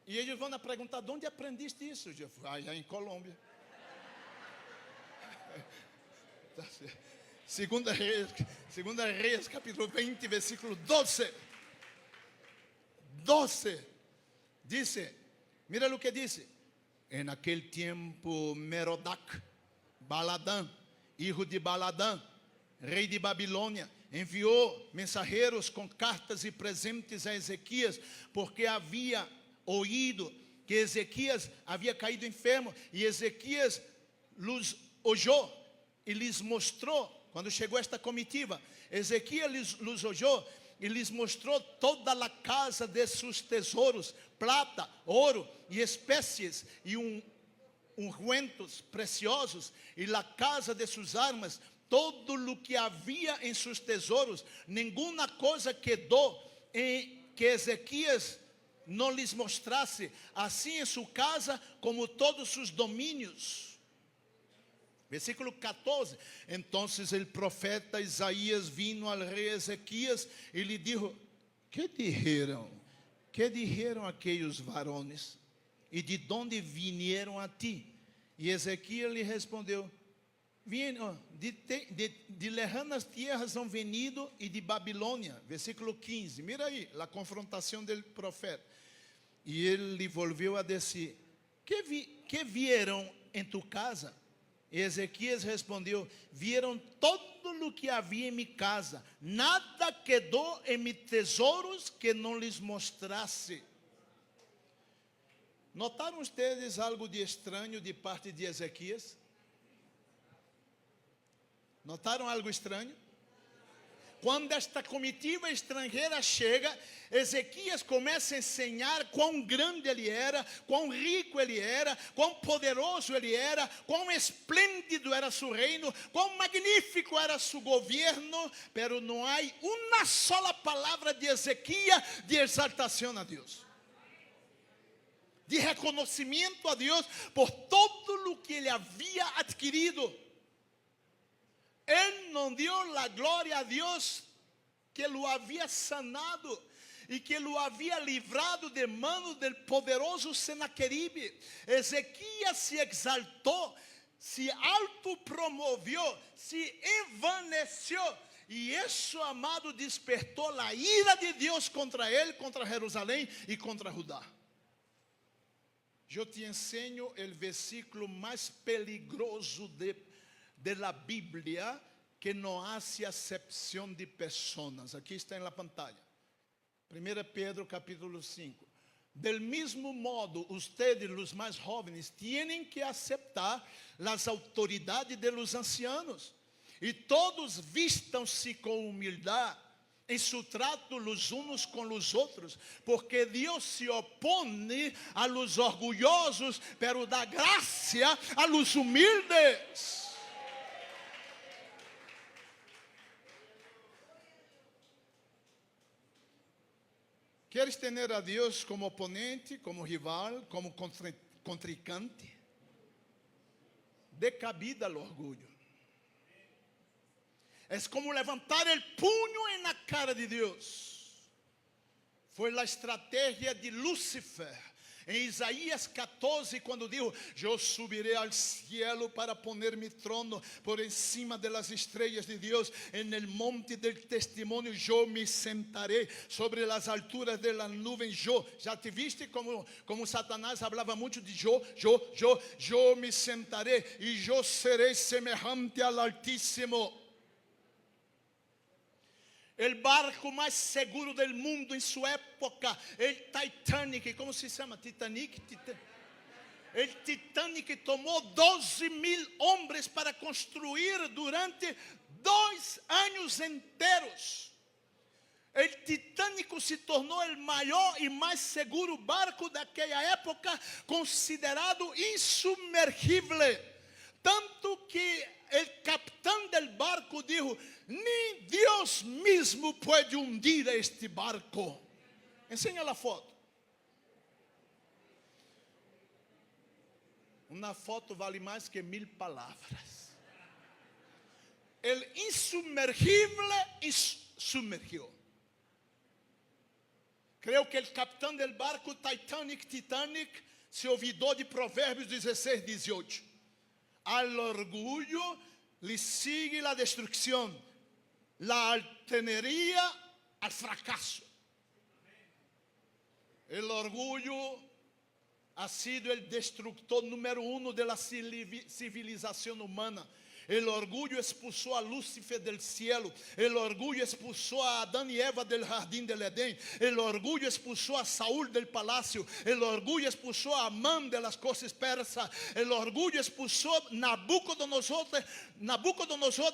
E eles vão perguntar, de onde aprendiste isso? Eu falo, allá em Colômbia. Segunda Reis, capítulo 20, versículo 12. 12. Dice, mira o que dice. En aquel tiempo Merodach, Baladã, hijo de Baladã, rei de Babilônia, enviou mensageiros com cartas e presentes a Ezequias, porque havia ouído que Ezequias havia caído enfermo, e Ezequias los oyó e lhes mostrou. Quando chegou esta comitiva, Ezequias los oyó e lhes mostrou toda a casa de seus tesouros, plata, ouro e espécies, e ungüentos preciosos, e a casa de suas armas, todo o que havia em seus tesouros. Nenhuma coisa quedou em que Ezequias não lhes mostrasse, assim em sua casa como todos seus domínios. Versículo 14. Então o profeta Isaías vino ao rei Ezequias e lhe disse: que dijeron aqueles varones? E de onde vieram a ti? E Ezequias lhe respondeu: de lejanas tierras han venido e de Babilônia. Versículo 15, mira aí, a confrontação do profeta. E ele lhe volveu a dizer: que vieram em tu casa? E Ezequias respondeu: vieram todo o que havia em minha casa, nada quedou em meus tesouros que não lhes mostrasse. Notaram ustedes algo de estranho de parte de Ezequias? Notaram algo estranho? Quando esta comitiva estrangeira chega, Ezequias começa a ensinar quão grande ele era, quão rico ele era, quão poderoso ele era, quão esplêndido era seu reino, quão magnífico era seu governo, pero não há uma sola palavra de Ezequias de exaltação a Deus, de reconhecimento a Deus por todo o que ele havia adquirido. Él no dio la gloria a Dios que lo había sanado y que lo había librado de manos del poderoso Senaqueribe. Ezequias se exaltó, se autopromovió, se envaneció. Y eso, amado, despertó la ira de Dios contra él, contra Jerusalén y contra Judá. Yo te enseño el versículo más peligroso de la Bíblia, que não hace acepção de pessoas. Aqui está na pantalla. 1 Pedro capítulo 5. Del mismo modo, ustedes, los más jóvenes, tienen que aceptar las autoridades de los ancianos. E todos vistam-se com humildade em su trato los unos con los otros, porque Dios se opone a los orgullosos, pero da gracia a los humildes. ¿Quieres tener a Dios como oponente, como rival, como contrincante? Dê cabida ao orgulho. É como levantar o punho na cara de Deus. Foi a estratégia de Lúcifer, Em Isaías 14, quando dijo: eu subirei ao cielo para poner mi trono por encima de las estrellas de Deus, en el monte del testimonio eu me sentarei, sobre las alturas de la nuvem eu. Já te viste como Satanás falava muito de eu me sentarei e eu serei semejante al Altíssimo. El barco mais seguro del mundo em sua época, el Titanic, como se chama? Titanic? El Titanic tomou 12.000 homens para construir durante 2 anos inteiros. El Titanic se tornou o maior e mais seguro barco daquela época, considerado insubmergível. Tanto que o capitão del barco dijo: ni Deus mesmo pode hundir este barco. Enseña a foto. Uma foto vale mais que 1000 palavras. El insumergible sumergió. Creo que o capitão del barco Titanic se olvidou de Provérbios 16, 18. Al orgullo le sigue la destrucción, la altanería al fracaso. El orgullo ha sido el destructor número 1 de la civilización humana. El orgullo expulsó a Lúcifer del cielo. El orgullo expulsó a Adán y Eva del jardín del Edén. El orgullo expulsó a Saúl del palacio. El orgullo expulsó a Amán de las cortes persas. El orgullo expulsó a Nabucodonosor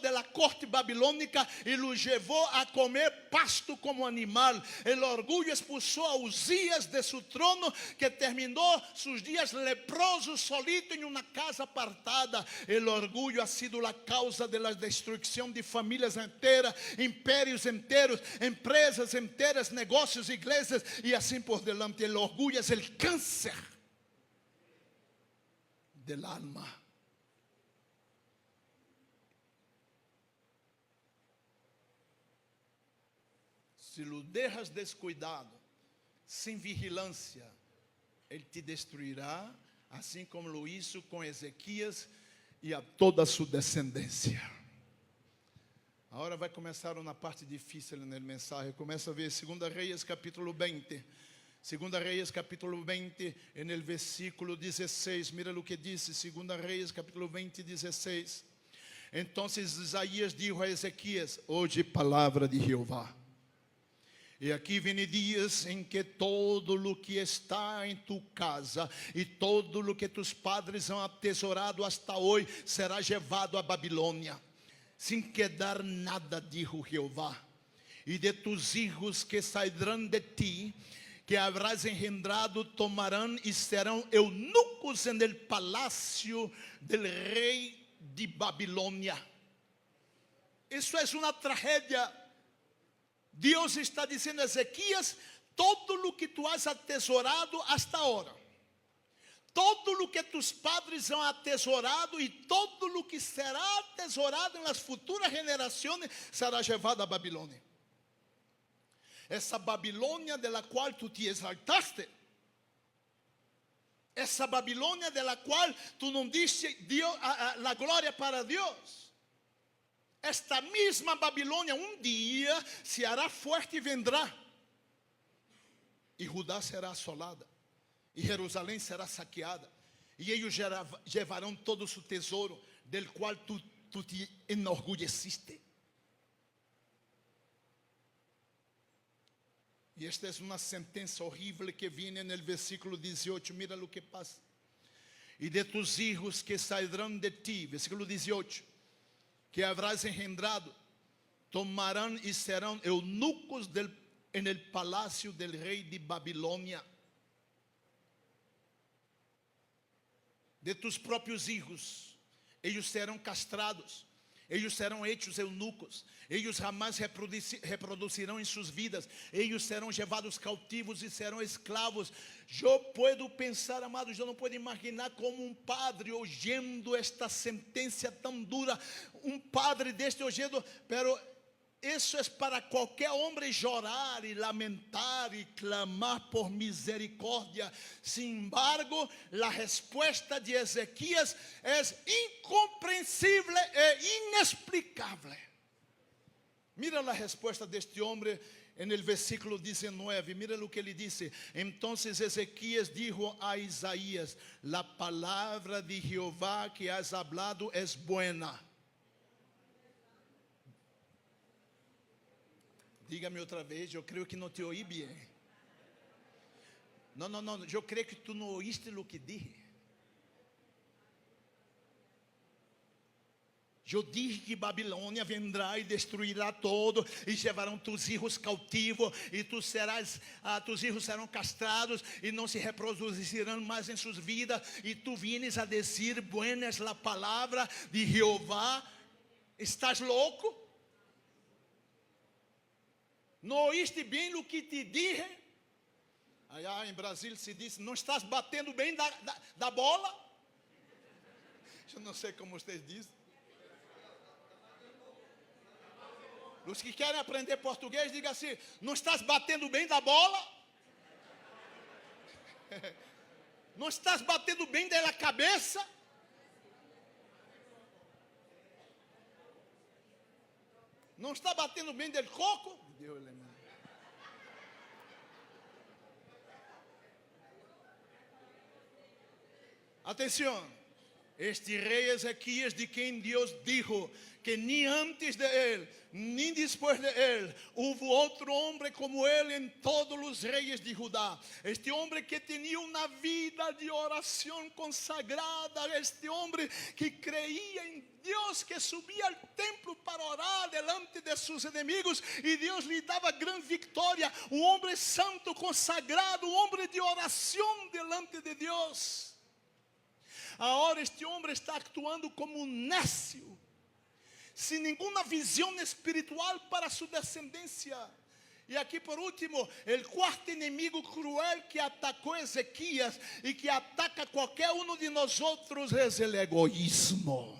de la corte babilónica y lo llevó a comer pasto como animal. El orgullo expulsó a Uzías de su trono, que terminó sus días leproso, solito en una casa apartada. El orgullo ha sido la causa de la destrucción de familias enteras, impérios enteros, empresas enteras, negocios, iglesias y así por delante. El orgullo es el cáncer del alma. Si lo dejas descuidado, sin vigilancia, Él te destruirá, assim como lo hizo con Ezequias e a toda a sua descendência. Agora vai começar uma parte difícil na mensagem. Começa a ver 2 Reis capítulo 20. 2 Reis capítulo 20, no versículo 16. Mira o que diz 2 Reis capítulo 20, 16. Então Isaías dijo a Ezequias: hoje palavra de Jeová. E aqui vem dias em que todo o que está em tu casa e todo o que tus padres han atesorado hasta hoje será levado a Babilônia, sem quedar nada, dijo Jeová. E de tus hijos que sairão de ti, que habrás engendrado, tomarão e serão eunucos en el palacio del rei de Babilônia. Isso é uma tragédia. Deus está dizendo a Ezequias: todo o que tu has atesorado hasta ahora, todo o que tus padres han atesorado e todo o que será atesorado em las futuras gerações será levado a Babilônia. Essa Babilônia de la qual tu te exaltaste, essa Babilônia de la qual tu não diste a glória para Deus. Esta mesma Babilônia um dia se hará forte e vendrá. E Judá será assolada. E Jerusalém será saqueada. E eles levarão todo o seu tesouro, del qual tu te enorgulheciste. E esta é uma sentença horrível que vem no versículo 18. Mira o que passa. E de tus hijos que sairão de ti, versículo 18, que habrás engendrado, tomarão e serão eunucos en el palacio del rei de Babilônia. De tus próprios hijos, eles serão castrados, eles serão hechos eunucos, eles jamais reproduzirão em suas vidas, eles serão levados cautivos e serão escravos. Eu posso pensar, amados, eu não posso imaginar como um padre oyendo esta sentença tão dura, um padre deste oyendo, pero Isso é para qualquer homem chorar e lamentar e clamar por misericórdia. Sin embargo, a resposta de Ezequias é incompreensível e inexplicável. Mira a resposta deste homem en el versículo 19. Mira lo que ele disse. Entonces Ezequias dijo a Isaías: la palabra de Jehová que has hablado es buena. Dígame outra vez, eu creio que não te ouí bem. Não, eu creio que tu não oíste o que dije. Eu dije que Babilônia vendrá e destruirá todo, e levarão tus filhos cautivos, e tus filhos serão castrados, e não se reproduzirão mais em suas vidas, e tu vienes a dizer: buena es la palavra de Jehová. ¿Estás louco? Não oíste bem o que te dije? Allá em Brasil se diz: não estás batendo bem da bola? Eu não sei como vocês dizem. Os que querem aprender português, diga assim: não estás batendo bem da bola? Não estás batendo bem da cabeça? Não está batendo bem del coco? Atenção, este rei Ezequias, de quem Deus dijo que nem antes de ele, nem depois de ele, houve outro homem como ele em todos os reis de Judá. Este homem que tinha uma vida de oração consagrada, este homem que creia em Deus, que subia ao templo para orar delante de seus inimigos, e Deus lhe dava grande vitória. Um homem santo, consagrado, um homem de oração delante de Deus. Agora este homem está actuando como um nécio, sem nenhuma visão espiritual para sua descendência. E aqui por último, o quarto inimigo cruel que atacou Ezequias e que ataca qualquer um de nós outros é o egoísmo.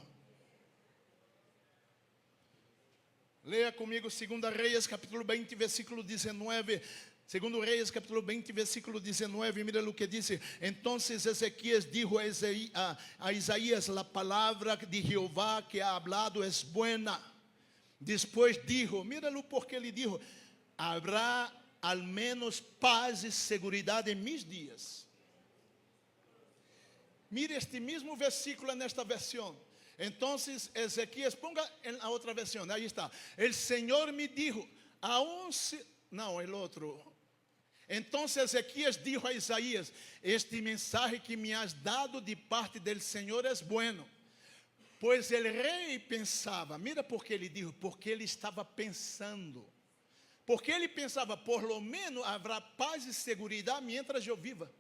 Leia comigo 2 Reis capítulo 20 versículo 19. 2 Reis capítulo 20 versículo 19. Mira o que diz: entonces Ezequias dijo a Isaías: la palabra de Jehová que ha hablado es buena. Después dijo, míralo porque ele dijo: habrá al menos paz e seguridade em mis dias. Mire este mesmo versículo nesta versão. Entonces Ezequias, ponga en la otra versión, ahí está. El Señor me dijo, el otro. Entonces Ezequias dijo a Isaías: este mensaje que me has dado de parte del Señor es bueno. Pois el rei pensava, mira porque ele dijo, porque ele estava pensando. Porque ele pensava, por lo menos haverá paz e segurança mientras eu viva.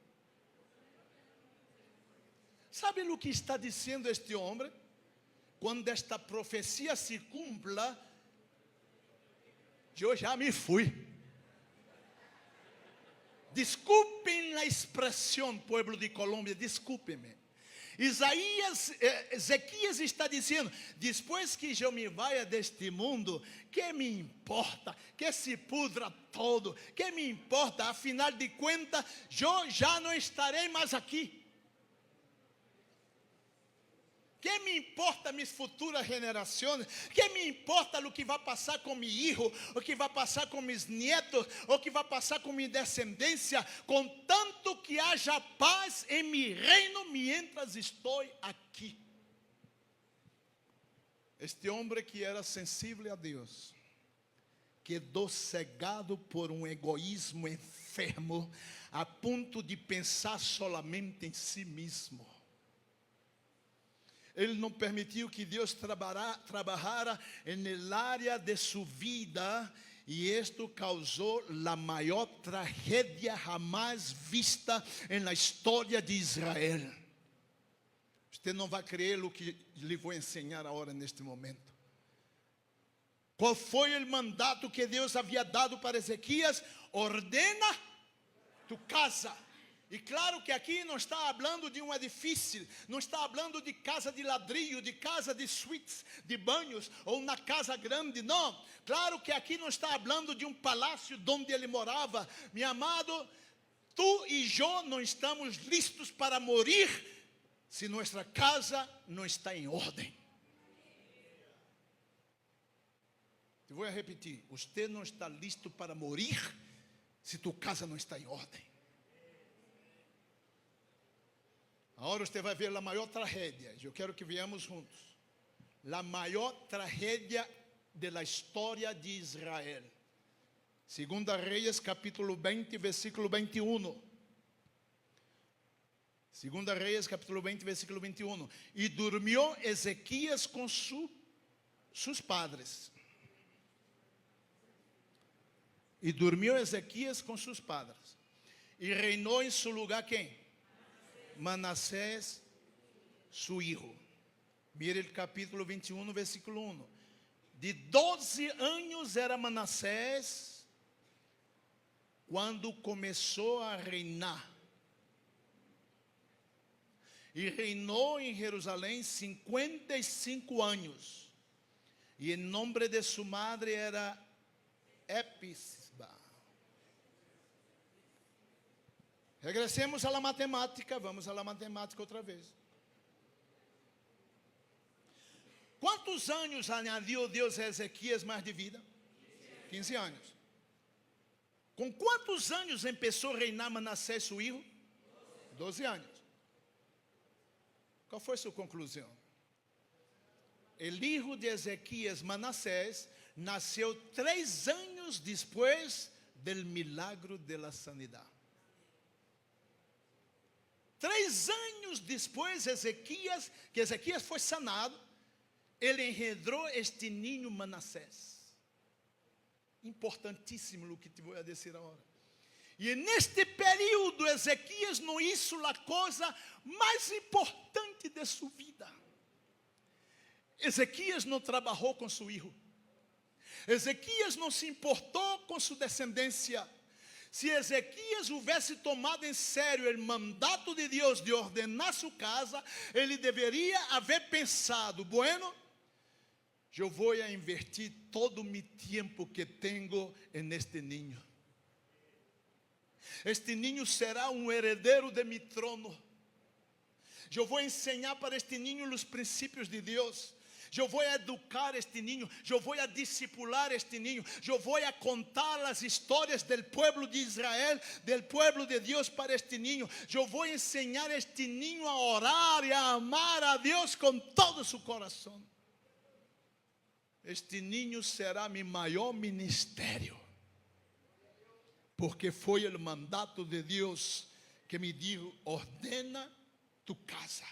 Sabe o que está dizendo este homem? Quando esta profecia se cumpla, eu já me fui. Desculpem a expressão, povo de Colômbia, desculpem-me. Ezequias está dizendo: depois que eu me vá deste mundo, que me importa? Que se pudra todo, que me importa? Afinal de contas, eu já não estarei mais aqui. Que me importa minhas futuras gerações? Que me importa o que vai passar com meu filho, o que vai passar com meus netos, o que vai passar com minha descendência, contanto que haja paz em meu reino mientras estou aqui. Este homem que era sensível a Deus quedou cegado por um egoísmo enfermo, a ponto de pensar solamente em si mesmo. Ele não permitiu que Deus trabalhara na área de sua vida, e isto causou a maior tragédia jamais vista na história de Israel. Você não vai crer o que lhe vou ensinar agora neste momento. Qual foi o mandato que Deus havia dado para Ezequias? Ordena tu casa E claro que aqui não está falando de um edifício, não está falando de casa de ladrilho, de casa de suítes, de banhos, ou uma casa grande, não. Claro que aqui não está falando de um palácio onde ele morava. Meu amado, tu e eu não estamos listos para morrer se nossa casa não está em ordem. Eu vou repetir, você não está listo para morrer se tua casa não está em ordem. Agora você vai ver a maior tragédia. Eu quero que veamos juntos. A maior tragédia da história de Israel. 2 Reis, capítulo 20, versículo 21. 2 Reis, capítulo 20, versículo 21. E dormiu Ezequias com seus padres. E dormiu Ezequias com seus padres. E reinou em seu lugar quem? Manassés, su hijo. Mire o capítulo 21, versículo 1. De 12 anos era Manassés quando começou a reinar. E reinou em Jerusalém 55 anos. E o nome de sua madre era Episba. Regressemos à matemática, vamos à matemática outra vez. Quantos anos añadiu Deus a Ezequias mais de vida? 15 anos. Com quantos anos começou a reinar Manassés, seu filho? 12 anos. Qual foi sua conclusão? O filho de Ezequias, Manassés, nasceu 3 anos depois do milagro da sanidade. 3 anos depois, Ezequias foi sanado, ele engendrou este ninho Manassés. Importantíssimo o que te vou dizer agora. E neste período, Ezequias não hizo a coisa mais importante de sua vida. Ezequias não trabalhou com seu filho. Ezequias não se importou com sua descendência. Se Ezequias houvesse tomado em sério o mandato de Deus de ordenar sua casa, ele deveria haver pensado: bueno, eu vou invertir todo o meu tempo que tenho neste ninho. Este ninho será um herdeiro de meu trono. Eu vou ensinar para este ninho os princípios de Deus. Eu vou educar este ninho, eu vou discipular este ninho, eu vou contar as histórias do povo de Israel, do povo de Deus para este ninho. Eu vou ensinar este ninho a orar e a amar a Deus com todo seu coração. Este ninho será meu maior ministério, porque foi o mandato de Deus que me disse: ordena tu casa.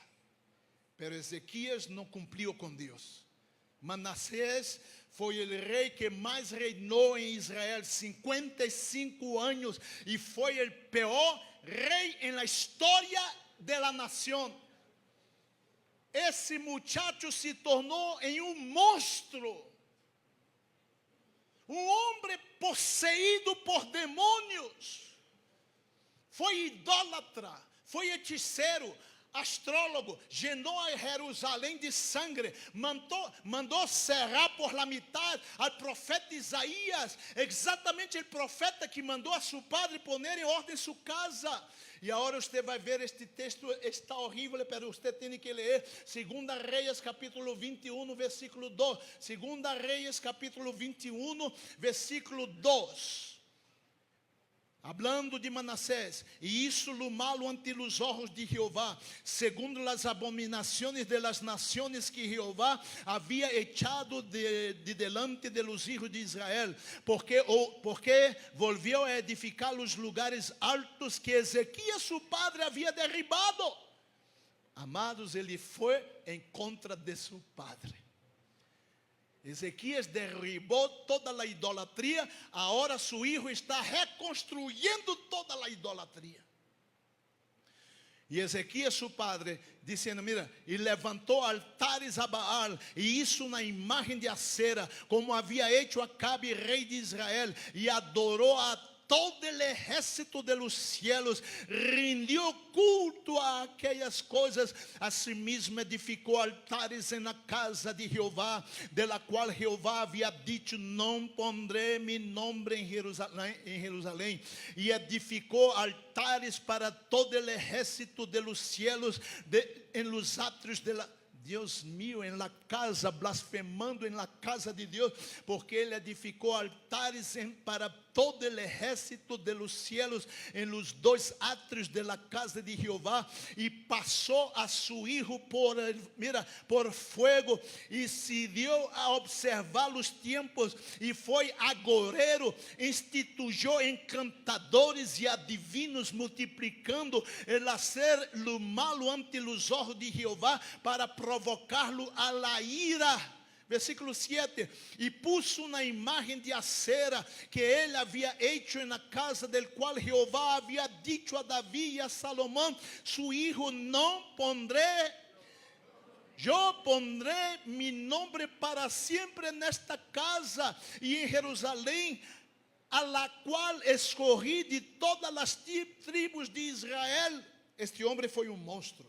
Pero Ezequias não cumpriu com Deus. Manassés foi o rei que mais reinou em Israel, 55 anos, e foi o pior rei na história da nação. Esse muchacho se tornou em um monstro, um homem possuído por demônios. Foi idólatra, foi hechiceiro, astrólogo, llenou a Jerusalém de sangue, mandou cerrar por la mitad al profeta Isaías, exatamente o profeta que mandou a seu padre poner em ordem sua casa. E agora você vai ver este texto, está horrível, mas você tem que ler 2 Reis capítulo 21, versículo 2. 2 Reis capítulo 21, versículo 2. Hablando de Manassés, e hizo lo malo ante los ojos de Jehová, segundo las abominaciones de las naciones que Jehová había echado de delante de los hijos de Israel, porque volvió a edificar los lugares altos que Ezequias su padre había derribado. Amados, ele foi em contra de seu padre. Ezequias derribou toda a idolatria, agora seu filho está reconstruindo toda a idolatria. E Ezequias, seu padre, dizendo: mira, e levantou altares a Baal, e isso na imagem de Acera, como havia hecho Acabe, rei de Israel, e adorou a todo el ejército de los cielos rindió culto a aquellas cosas. Asimismo edificó altares en la casa de Jehová, de la cual Jehová había dicho: no pondré mi nombre en Jerusalén. Y edificó altares para todo el ejército de los cielos, en los atrios de la... Dios mío, en la casa, blasfemando en la casa de Dios, porque Él edificó altares para todo el ejército de los cielos en los dos atrios de la casa de Jehová, y pasó a su hijo por fuego, y se dio a observar los tiempos, y fue agorero, instituyó encantadores y adivinos, multiplicando el hacer lo malo ante los ojos de Jehová, para provocarlo a la ira. Versículo 7, y puso una imagen de acera que él había hecho en la casa, del cual Jehová había dicho a David y a Salomón su hijo: yo pondré mi nombre para siempre en esta casa y en Jerusalén, a la cual escogí de todas las tribus de Israel. Este hombre fue un monstruo.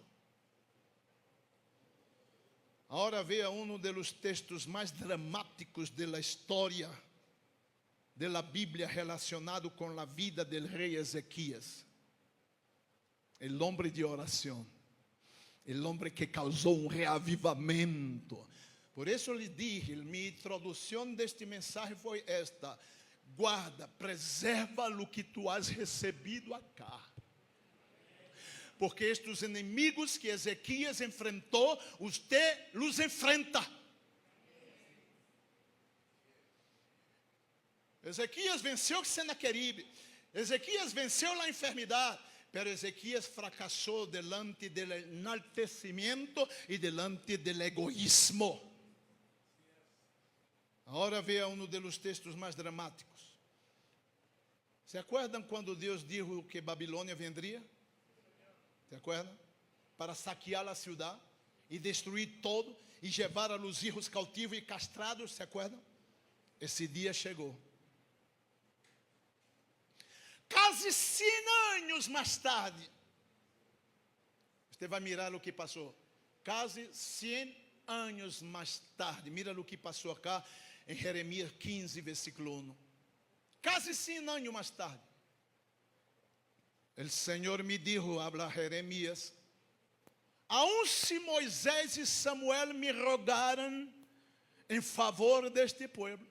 Ahora vea uno de los textos más dramáticos de la historia de la Biblia relacionado con la vida del rey Ezequías. El hombre de oración, el hombre que causó un reavivamiento. Por eso les dije, mi introducción de este mensaje fue esta: guarda, preserva lo que tú has recibido acá. Porque estes inimigos que Ezequías enfrentou, usted los enfrenta. Ezequías venceu Senaqueribe, Ezequías venceu a enfermidade, pero Ezequías fracassou delante do enaltecimento e delante do egoísmo. Agora veja um dos textos mais dramáticos. ¿Se acuerdan quando Deus disse que Babilônia vendria? ¿Se acuerdan? Para saquear a cidade e destruir todo e levar a los hijos cautivos e castrados. ¿Se acuerdan? Esse dia chegou. Quase 100 anos mais tarde, você vai mirar o que passou. Quase 100 anos mais tarde, mira o que passou acá em Jeremias 15, versículo 1. Quase 100 anos mais tarde, o Senhor me dijo, habla Jeremias: aun si Moisés e Samuel me rogaram em favor deste pueblo,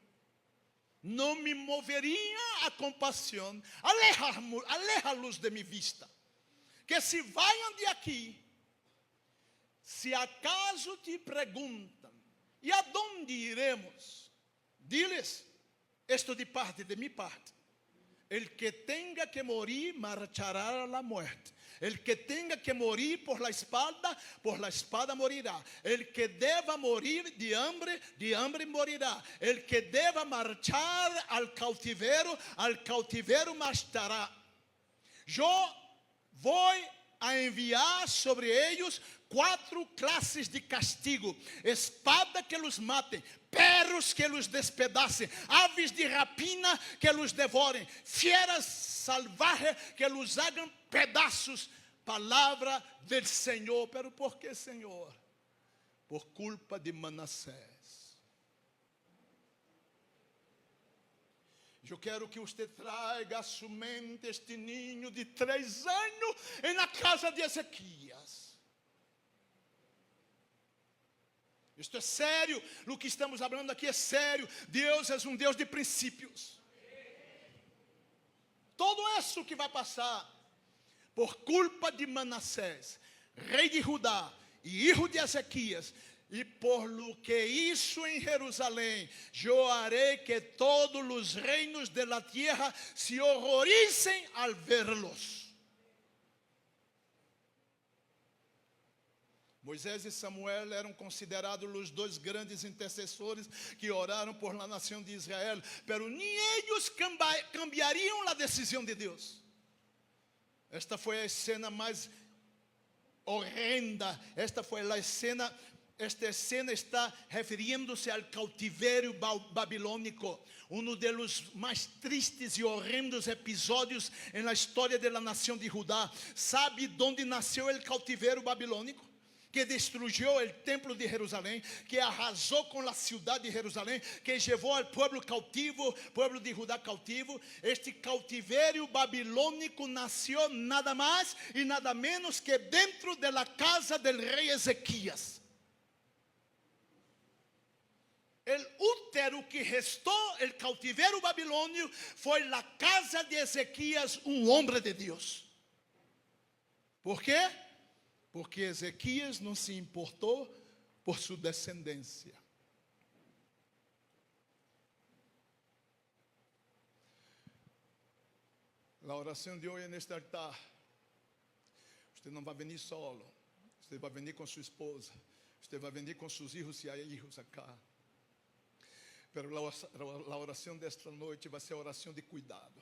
não me moveria a compaixão, aleja-los de mi vista, que se vayam de aqui. Se acaso te perguntam, e aonde iremos? Diles, esto de parte de mi parte: el que tenga que morir, marchará a la muerte. El que tenga que morir por la espada morirá. El que deba morir de hambre morirá. El que deba marchar al cautiverio marchará. Yo voy a enviar sobre ellos 4 clases de castigo: espada que los mate, perros que los despedacen, aves de rapina que los devoren, fieras salvajes que los hagan pedazos. Palavra del Senhor. Pero por que, Senhor? Por culpa de Manassés. Eu quero que você traga a sua mente este niño de 3 anos na casa de Ezequias. Isto é sério, o que estamos falando aqui é sério. Deus é um Deus de princípios. Todo isso que vai passar por culpa de Manassés, rei de Judá e hijo de Ezequias, e por lo que hizo em Jerusalém, eu haré que todos os reinos de la tierra se horroricem al verlos. Moisés e Samuel eram considerados os 2 grandes intercessores que oraram por la nação de Israel, pero nem eles cambiariam a decisão de Deus. Esta foi a cena mais horrenda, esta foi a cena esta escena está refiriendo-se al cautiverio babilónico, uno de los más tristes y horrendos episodios en la historia de la nación de Judá. ¿Sabe dónde nació el cautiverio babilónico? Que destruyó el templo de Jerusalén, que arrasó con la ciudad de Jerusalén, que llevó al pueblo cautivo, pueblo de Judá cautivo. Este cautiverio babilónico nació nada más y nada menos que dentro de la casa del rey Ezequías. El útero que gestó el cautiverio babilonio fue la casa de Ezequías, un hombre de Dios. ¿Por qué? Porque Ezequías no se importó por su descendencia. La oración de hoy en este altar, usted no va a venir solo, usted va a venir con su esposa, usted va a venir con sus hijos si hay hijos acá. Pero la oración de esta noche va a ser oración de cuidado.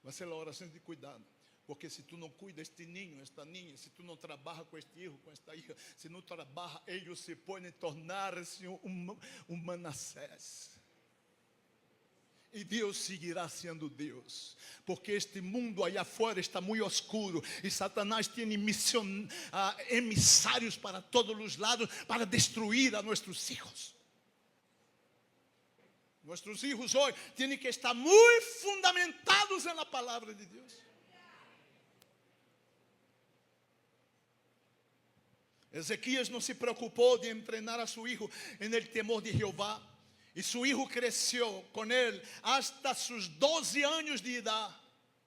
Va a ser la oración de cuidado. Porque se tu não cuida este niño, esta niña, se tu não trabalha com este hijo, com esta hija, se não trabalha, ellos se podem tornar-se Manassés. E Deus seguirá sendo Deus, porque este mundo aí afuera está muito oscuro e Satanás tem emissários para todos os lados para destruir a nossos hijos. Nossos hijos hoje têm que estar muito fundamentados na palavra de Deus. Ezequías não se preocupou de treinar a seu filho en el temor de Jeová. E seu filho cresceu com ele hasta sus 12 anos de idade.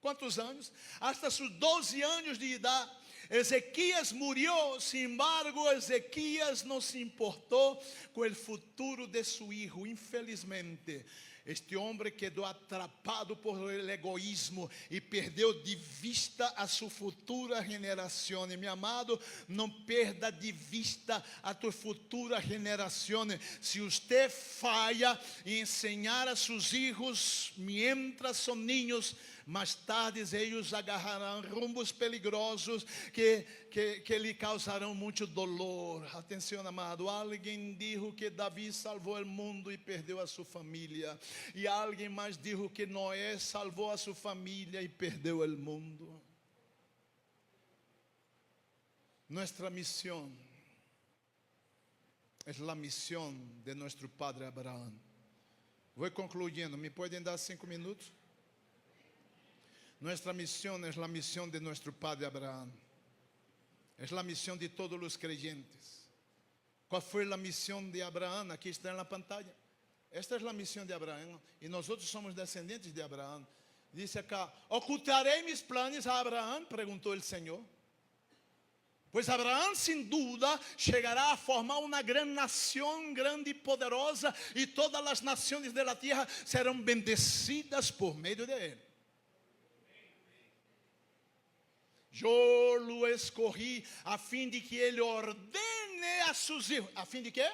¿Cuántos anos? Hasta sus 12 anos de idade. Ezequías murió, sin embargo, Ezequías no se importó con el futuro de su hijo. Infelizmente, este hombre quedó atrapado por el egoísmo y perdió de vista a su futura generación. Y mi amado, no perda de vista a tu futura generación. Si usted falla en enseñar a sus hijos mientras son niños, mais tarde eles agarrarão rumbos peligrosos que lhe causarão muito dolor. Atenção, amado. Alguém disse que Davi salvou o mundo e perdeu a sua família. E alguém mais disse que Noé salvou a sua família e perdeu o mundo. Nuestra misión es la misión de nuestro padre Abraham. Voy concluyendo. ¿Me pueden dar 5 minutos? Nuestra misión es la misión de nuestro padre Abraham. Es la misión de todos los creyentes. ¿Cuál fue la misión de Abraham? Aquí está en la pantalla. Esta es la misión de Abraham. Y nosotros somos descendientes de Abraham. Dice acá: ¿ocultaré mis planes a Abraham?, preguntó el Señor. Pues Abraham sin duda llegará a formar una gran nación, grande y poderosa, y todas las naciones de la tierra serán bendecidas por medio de él. Yo lo escogí a fin de que él ordene a sus hijos. ¿A fin de qué?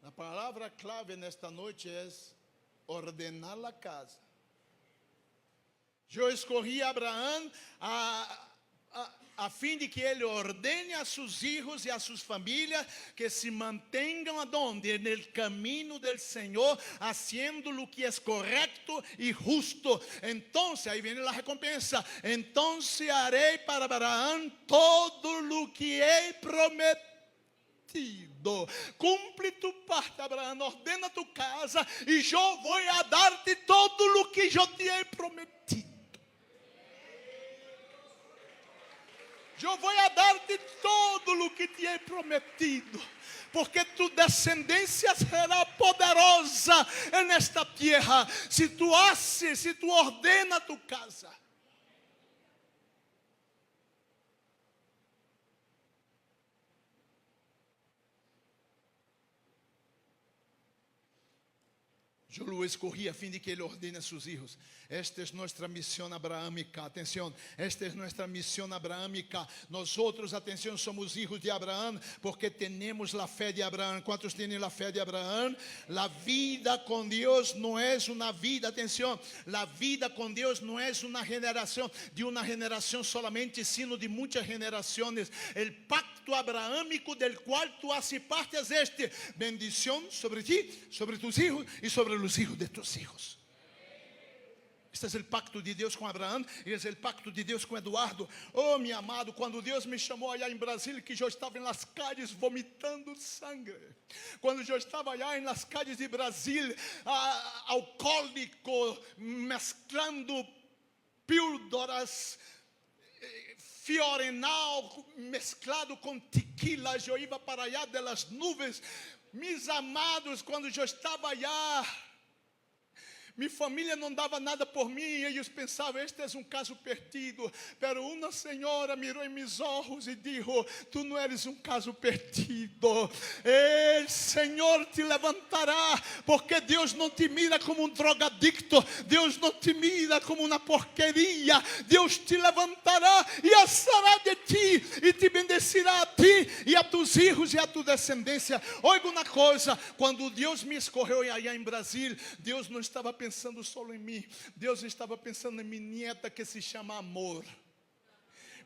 La palabra clave en esta noche es ordenar la casa. Yo escogí a Abraham a fin de que ele ordene a sus hijos y a sus familias que se mantengan ¿adonde? En el camino del Señor, haciendo lo que es correcto y justo. Entonces, ahí viene la recompensa. Entonces haré para Abraham todo lo que he prometido. Cumple tu parte, Abraham, ordena tu casa y yo voy a darte todo lo que yo te he prometido. Yo voy a darte todo lo que te he prometido, porque tu descendencia será poderosa en esta tierra, si tú haces, si tú ordenas tu casa. Yo lo escogí a fin de que Él ordene a sus hijos. Esta es nuestra misión abrahámica. Atención, esta es nuestra misión abrahámica. Nosotros, atención, somos hijos de Abraham porque tenemos la fe de Abraham. ¿Cuántos tienen la fe de Abraham? La vida con Dios no es una vida, atención, la vida con Dios no es una generación solamente, sino de muchas generaciones. El pacto abrahámico del cual tú haces parte es este: bendición sobre ti, sobre tus hijos y sobre los hijos de tus hijos. Este es el pacto de Deus com Abraão e esse é o pacto de Deus com Eduardo. Oh, meu amado, quando Deus me chamou allá em Brasília, que eu estava nas calles vomitando sangue. Quando eu estava allá nas calles de Brasília, alcoólico, mesclando píldoras, fiorenal mesclado com tequila, eu ia para allá das nuvens. Meus amados, quando eu estava allá, minha família não dava nada por mim, e eles pensavam: este é um caso perdido. Pero uma senhora mirou em meus olhos e disse: tu não eres um caso perdido. O Senhor te levantará, porque Deus não te mira como um drogadicto, Deus não te mira como uma porqueria. Deus te levantará e assará de ti, e te bendecirá a ti, e a tus filhos e a tua descendência. Oiga uma coisa: quando Deus me escolheu allá em Brasília, Deus não estava pensando só em mim, Deus estava pensando em minha nieta, que se chama Amor.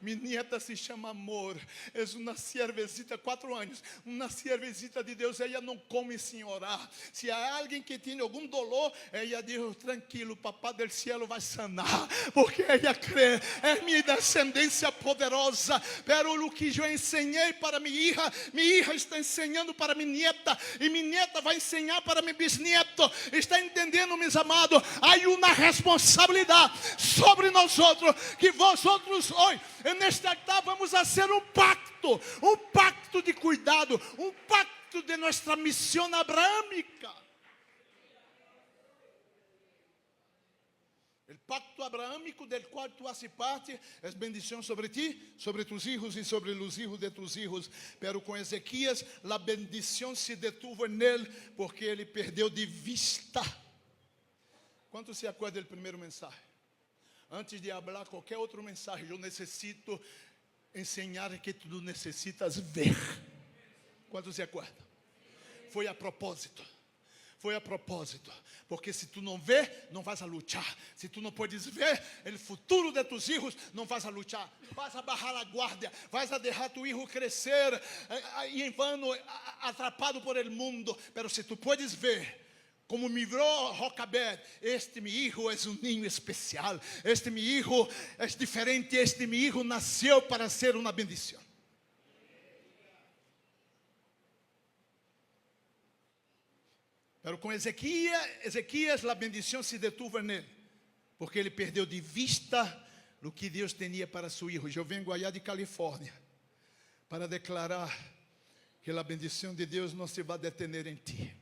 Minha nieta se chama Amor. É uma cervecita, 4 anos. Uma cervecita de Deus. Ela não come sem orar. Se há alguém que tem algum dolor, ela diz: tranquilo, Papai do Cielo vai sanar. Porque ela crê. É minha descendência poderosa. Pero o que eu ensinei para minha hija está ensinando para minha nieta. E minha nieta vai ensinar para meu bisneto. Está entendendo, meus amados? Há uma responsabilidade sobre nós outros, que vós outros hoje, nesta etapa, vamos fazer um pacto de cuidado, um pacto de nossa missão abraâmica. O pacto abraâmico del qual tu haces parte é bendição sobre ti, sobre tus hijos e sobre os hijos de tus hijos. Pero com Ezequias, a bendição se detuvo nele, porque ele perdeu de vista. Quanto se acorda do primeiro mensagem? Antes de falar qualquer outro mensagem, eu necessito ensinar que tu necessitas ver. Quantos se acorda? Foi a propósito. Foi a propósito. Porque se tu não vê, não vas a lutar. Se tu não podes ver o futuro de tus hijos, não vas a lutar. Vas a bajar a guarda. Vas a deixar tu hijo crescer e em vano, atrapado por el mundo. Pero se tu podes ver, como me virou Rocabed, este meu hijo é um ninho especial, este meu hijo é diferente, este meu hijo nasceu para ser uma bendição. Pero com Ezequias, a bendição se detuvo nele, porque ele perdeu de vista o que Deus tinha para seu hijo. Eu venho allá de Califórnia para declarar que a bendição de Deus não se vai detener em ti.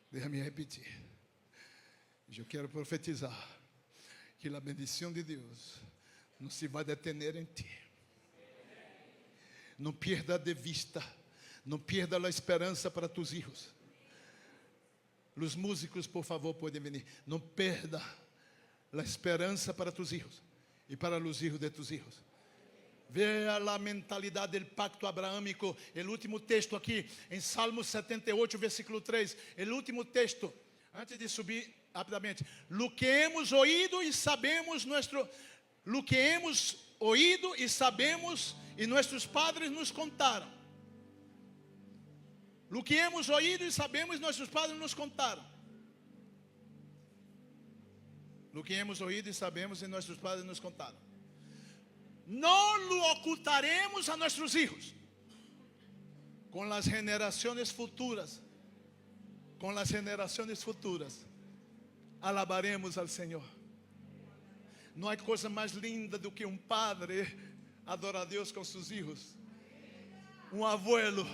Deixa-me repetir. Eu quero profetizar que a bendição de Deus não se vai detener em ti. Não perda de vista, não perda a esperança para tus hijos. Os músicos, por favor, podem vir. Não perda a esperança para tus hijos e para os hijos de tus hijos. Veja a mentalidade do pacto abraâmico. O último texto aqui, em Salmos 78, versículo 3. O último texto, antes de subir rapidamente. Lo que hemos oído e sabemos e nossos padres nos contaram. Lo que hemos oído e sabemos, nossos padres nos contaram. Lo que hemos oído e sabemos e nossos padres nos contaram. Não lo ocultaremos a nossos hijos. Com as gerações futuras, alabaremos ao Senhor. Não há coisa mais linda do que um padre adorar a Deus com seus filhos. Um abuelo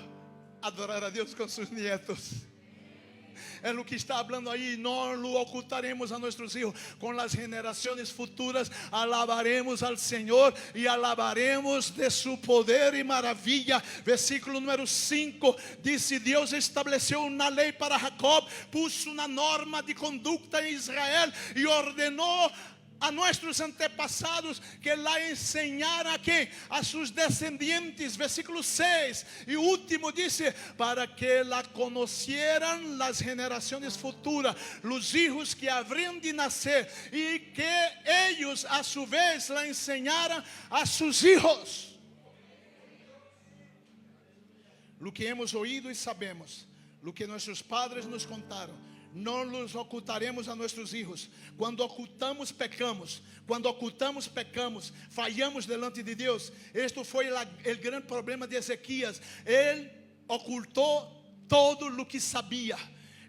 adorar a Deus com seus nietos. É o que está falando aí. Não lo ocultaremos a nossos hijos. Com as gerações futuras alabaremos ao Senhor e alabaremos de su poder e maravilha. Versículo número 5 diz: Deus estabeleceu uma lei para Jacob, puso uma norma de conduta em Israel e ordenou a nossos antepassados que la enseñara a quem? A sus descendientes. Versículo 6 e último dice: para que la conocieran las generaciones futuras, los hijos que habrían de nacer, y que ellos a su vez la enseñaran a sus hijos. Lo que hemos oído e sabemos, lo que nossos padres nos contaram, não nos ocultaremos a nossos hijos. Quando ocultamos, pecamos. Quando ocultamos, pecamos. Falhamos delante de Deus. Este foi o grande problema de Ezequias. Ele ocultou todo o que sabia.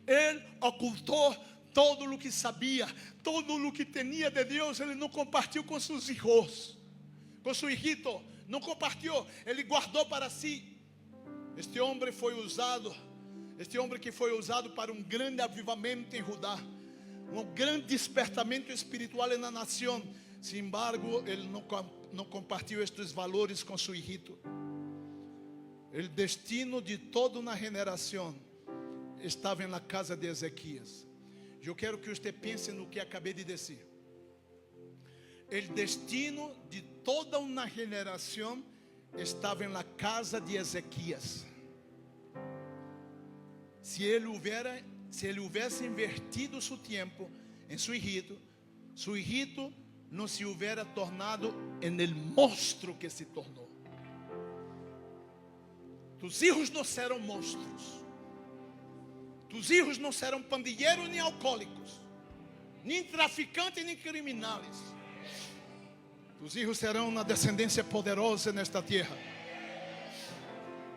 Ele ocultou todo o que sabia. Todo o que tinha de Deus, ele não compartilhou com seus hijos. Com seu hijito. Não compartilhou. Ele guardou para si. Este homem foi usado. Este homem que foi usado para um grande avivamento em Judá, um grande despertamento espiritual na nação. Sin embargo, ele não compartilhou estes valores com seu hijito. O destino de toda uma geração estava na casa de Ezequias. Eu quero que você pense no que acabei de dizer. O destino de toda uma geração estava na casa de Ezequias. Se ele houvesse invertido seu tempo em seu hijito não se houvera tornado em el monstro que se tornou. Tus hijos não serão monstros. Tus hijos não serão pandilleros nem alcoólicos, nem traficantes nem criminais. Tus hijos serão uma descendência poderosa nesta terra.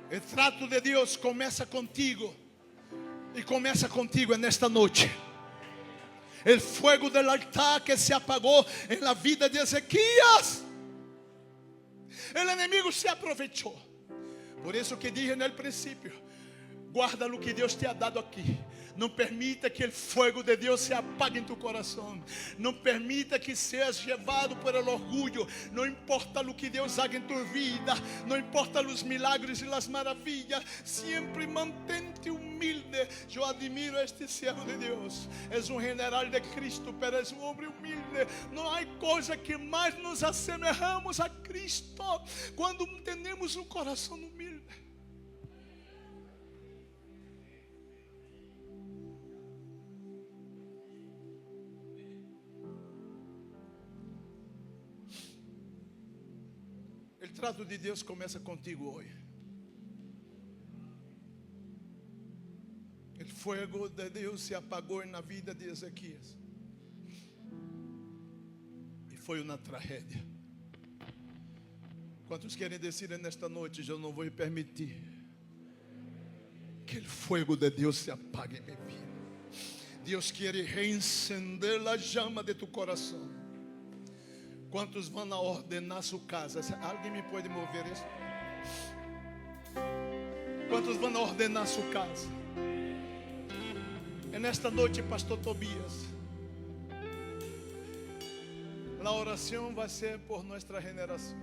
O trato de Deus começa contigo. E começa contigo nesta noite. O fogo do altar que se apagou na vida de Ezequias. O inimigo se aproveitou. Por isso que dije no princípio: guarda o que Deus te ha dado aqui. Não permita que o fogo de Deus se apague em tu coração. Não permita que seas levado por el orgulho. Não importa o que Deus haga em tu vida. Não importa os milagres e as maravilhas. Sempre mantente humilde. Eu admiro este servo de Deus. É um general de Cristo, mas é um homem humilde. Não há coisa que mais nos assemelhamos a Cristo quando temos um coração humilde. O trato de Deus começa contigo hoje. O fogo de Deus se apagou na vida de Ezequias. E foi uma tragédia. Quantos querem dizer nesta noite: eu não vou permitir que o fogo de Deus se apague em minha vida. Deus quer reacender a chama de tu coração. Quantos vão ordenar sua casa? Alguém me pode mover isso? Quantos vão ordenar sua casa? É nesta noite, pastor Tobias. A oração vai ser por nossa geração.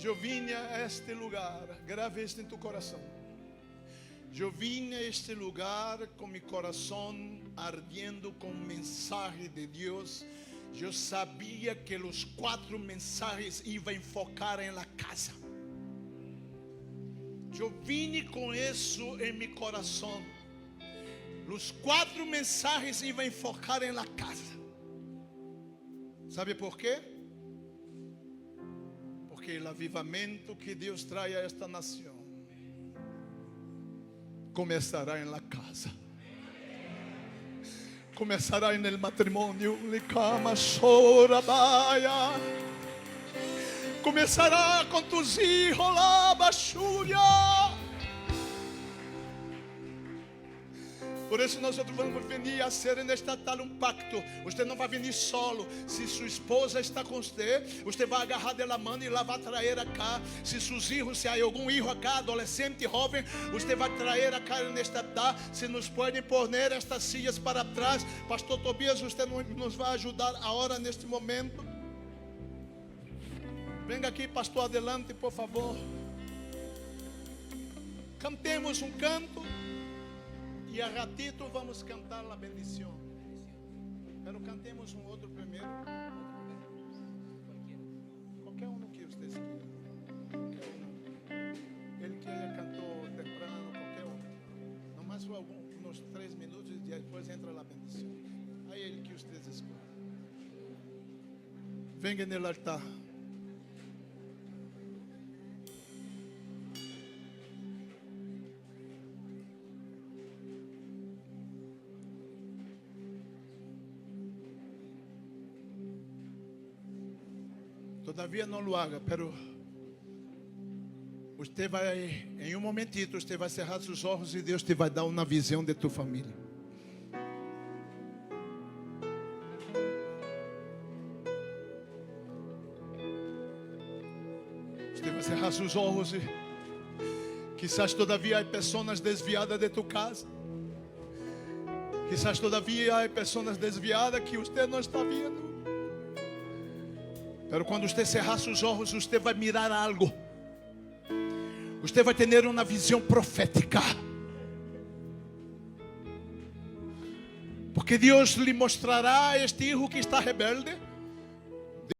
Eu vim a este lugar, grave isto em tu coração. Eu vim a este lugar com meu coração ardiendo com mensagem de Deus. Eu sabia que os 4 mensagens iam enfocar em la casa. Eu vim com isso em meu coração. Os 4 mensagens iam enfocar em la casa. Sabe por quê? Porque o avivamento que Deus traz a esta nação começará em la casa. Começará no matrimônio. Começará com tus hijos lá, Bachúria. Por isso nós vamos vir a ser nesta tal um pacto. Você não vai vir solo. Se sua esposa está com você, você vai agarrar dela mão e lá vai trazer cá. Se seus filhos, se há algum filho cá, adolescente, jovem, você vai trazer cá nesta tal. Se nos podem pôr estas silhas para trás, Pastor Tobias, você nos vai ajudar agora neste momento. Venga aqui, pastor, adelante, por favor. Cantemos um canto. E a ratito vamos cantar a bendição. Pero cantemos um outro primeiro. Qualquer um que vocês queiram. Qualquer um. Ele que já cantou temprano, qualquer um. Não mais uns 3 minutos e depois entra a bendição. Aí ele que vocês escolhem. Venha no altar. Todavia não lo haga, pero você vai, em um momentito, você vai cerrar seus olhos e Deus te vai dar uma visão de tua família. Você vai cerrar seus olhos e quizás todavia há pessoas desviadas de tua casa. Quizás todavia há pessoas desviadas que você não está vendo. Pero quando você cerrar seus olhos, você vai mirar algo. Você vai ter uma visão profética. Porque Deus lhe mostrará este filho que está rebelde.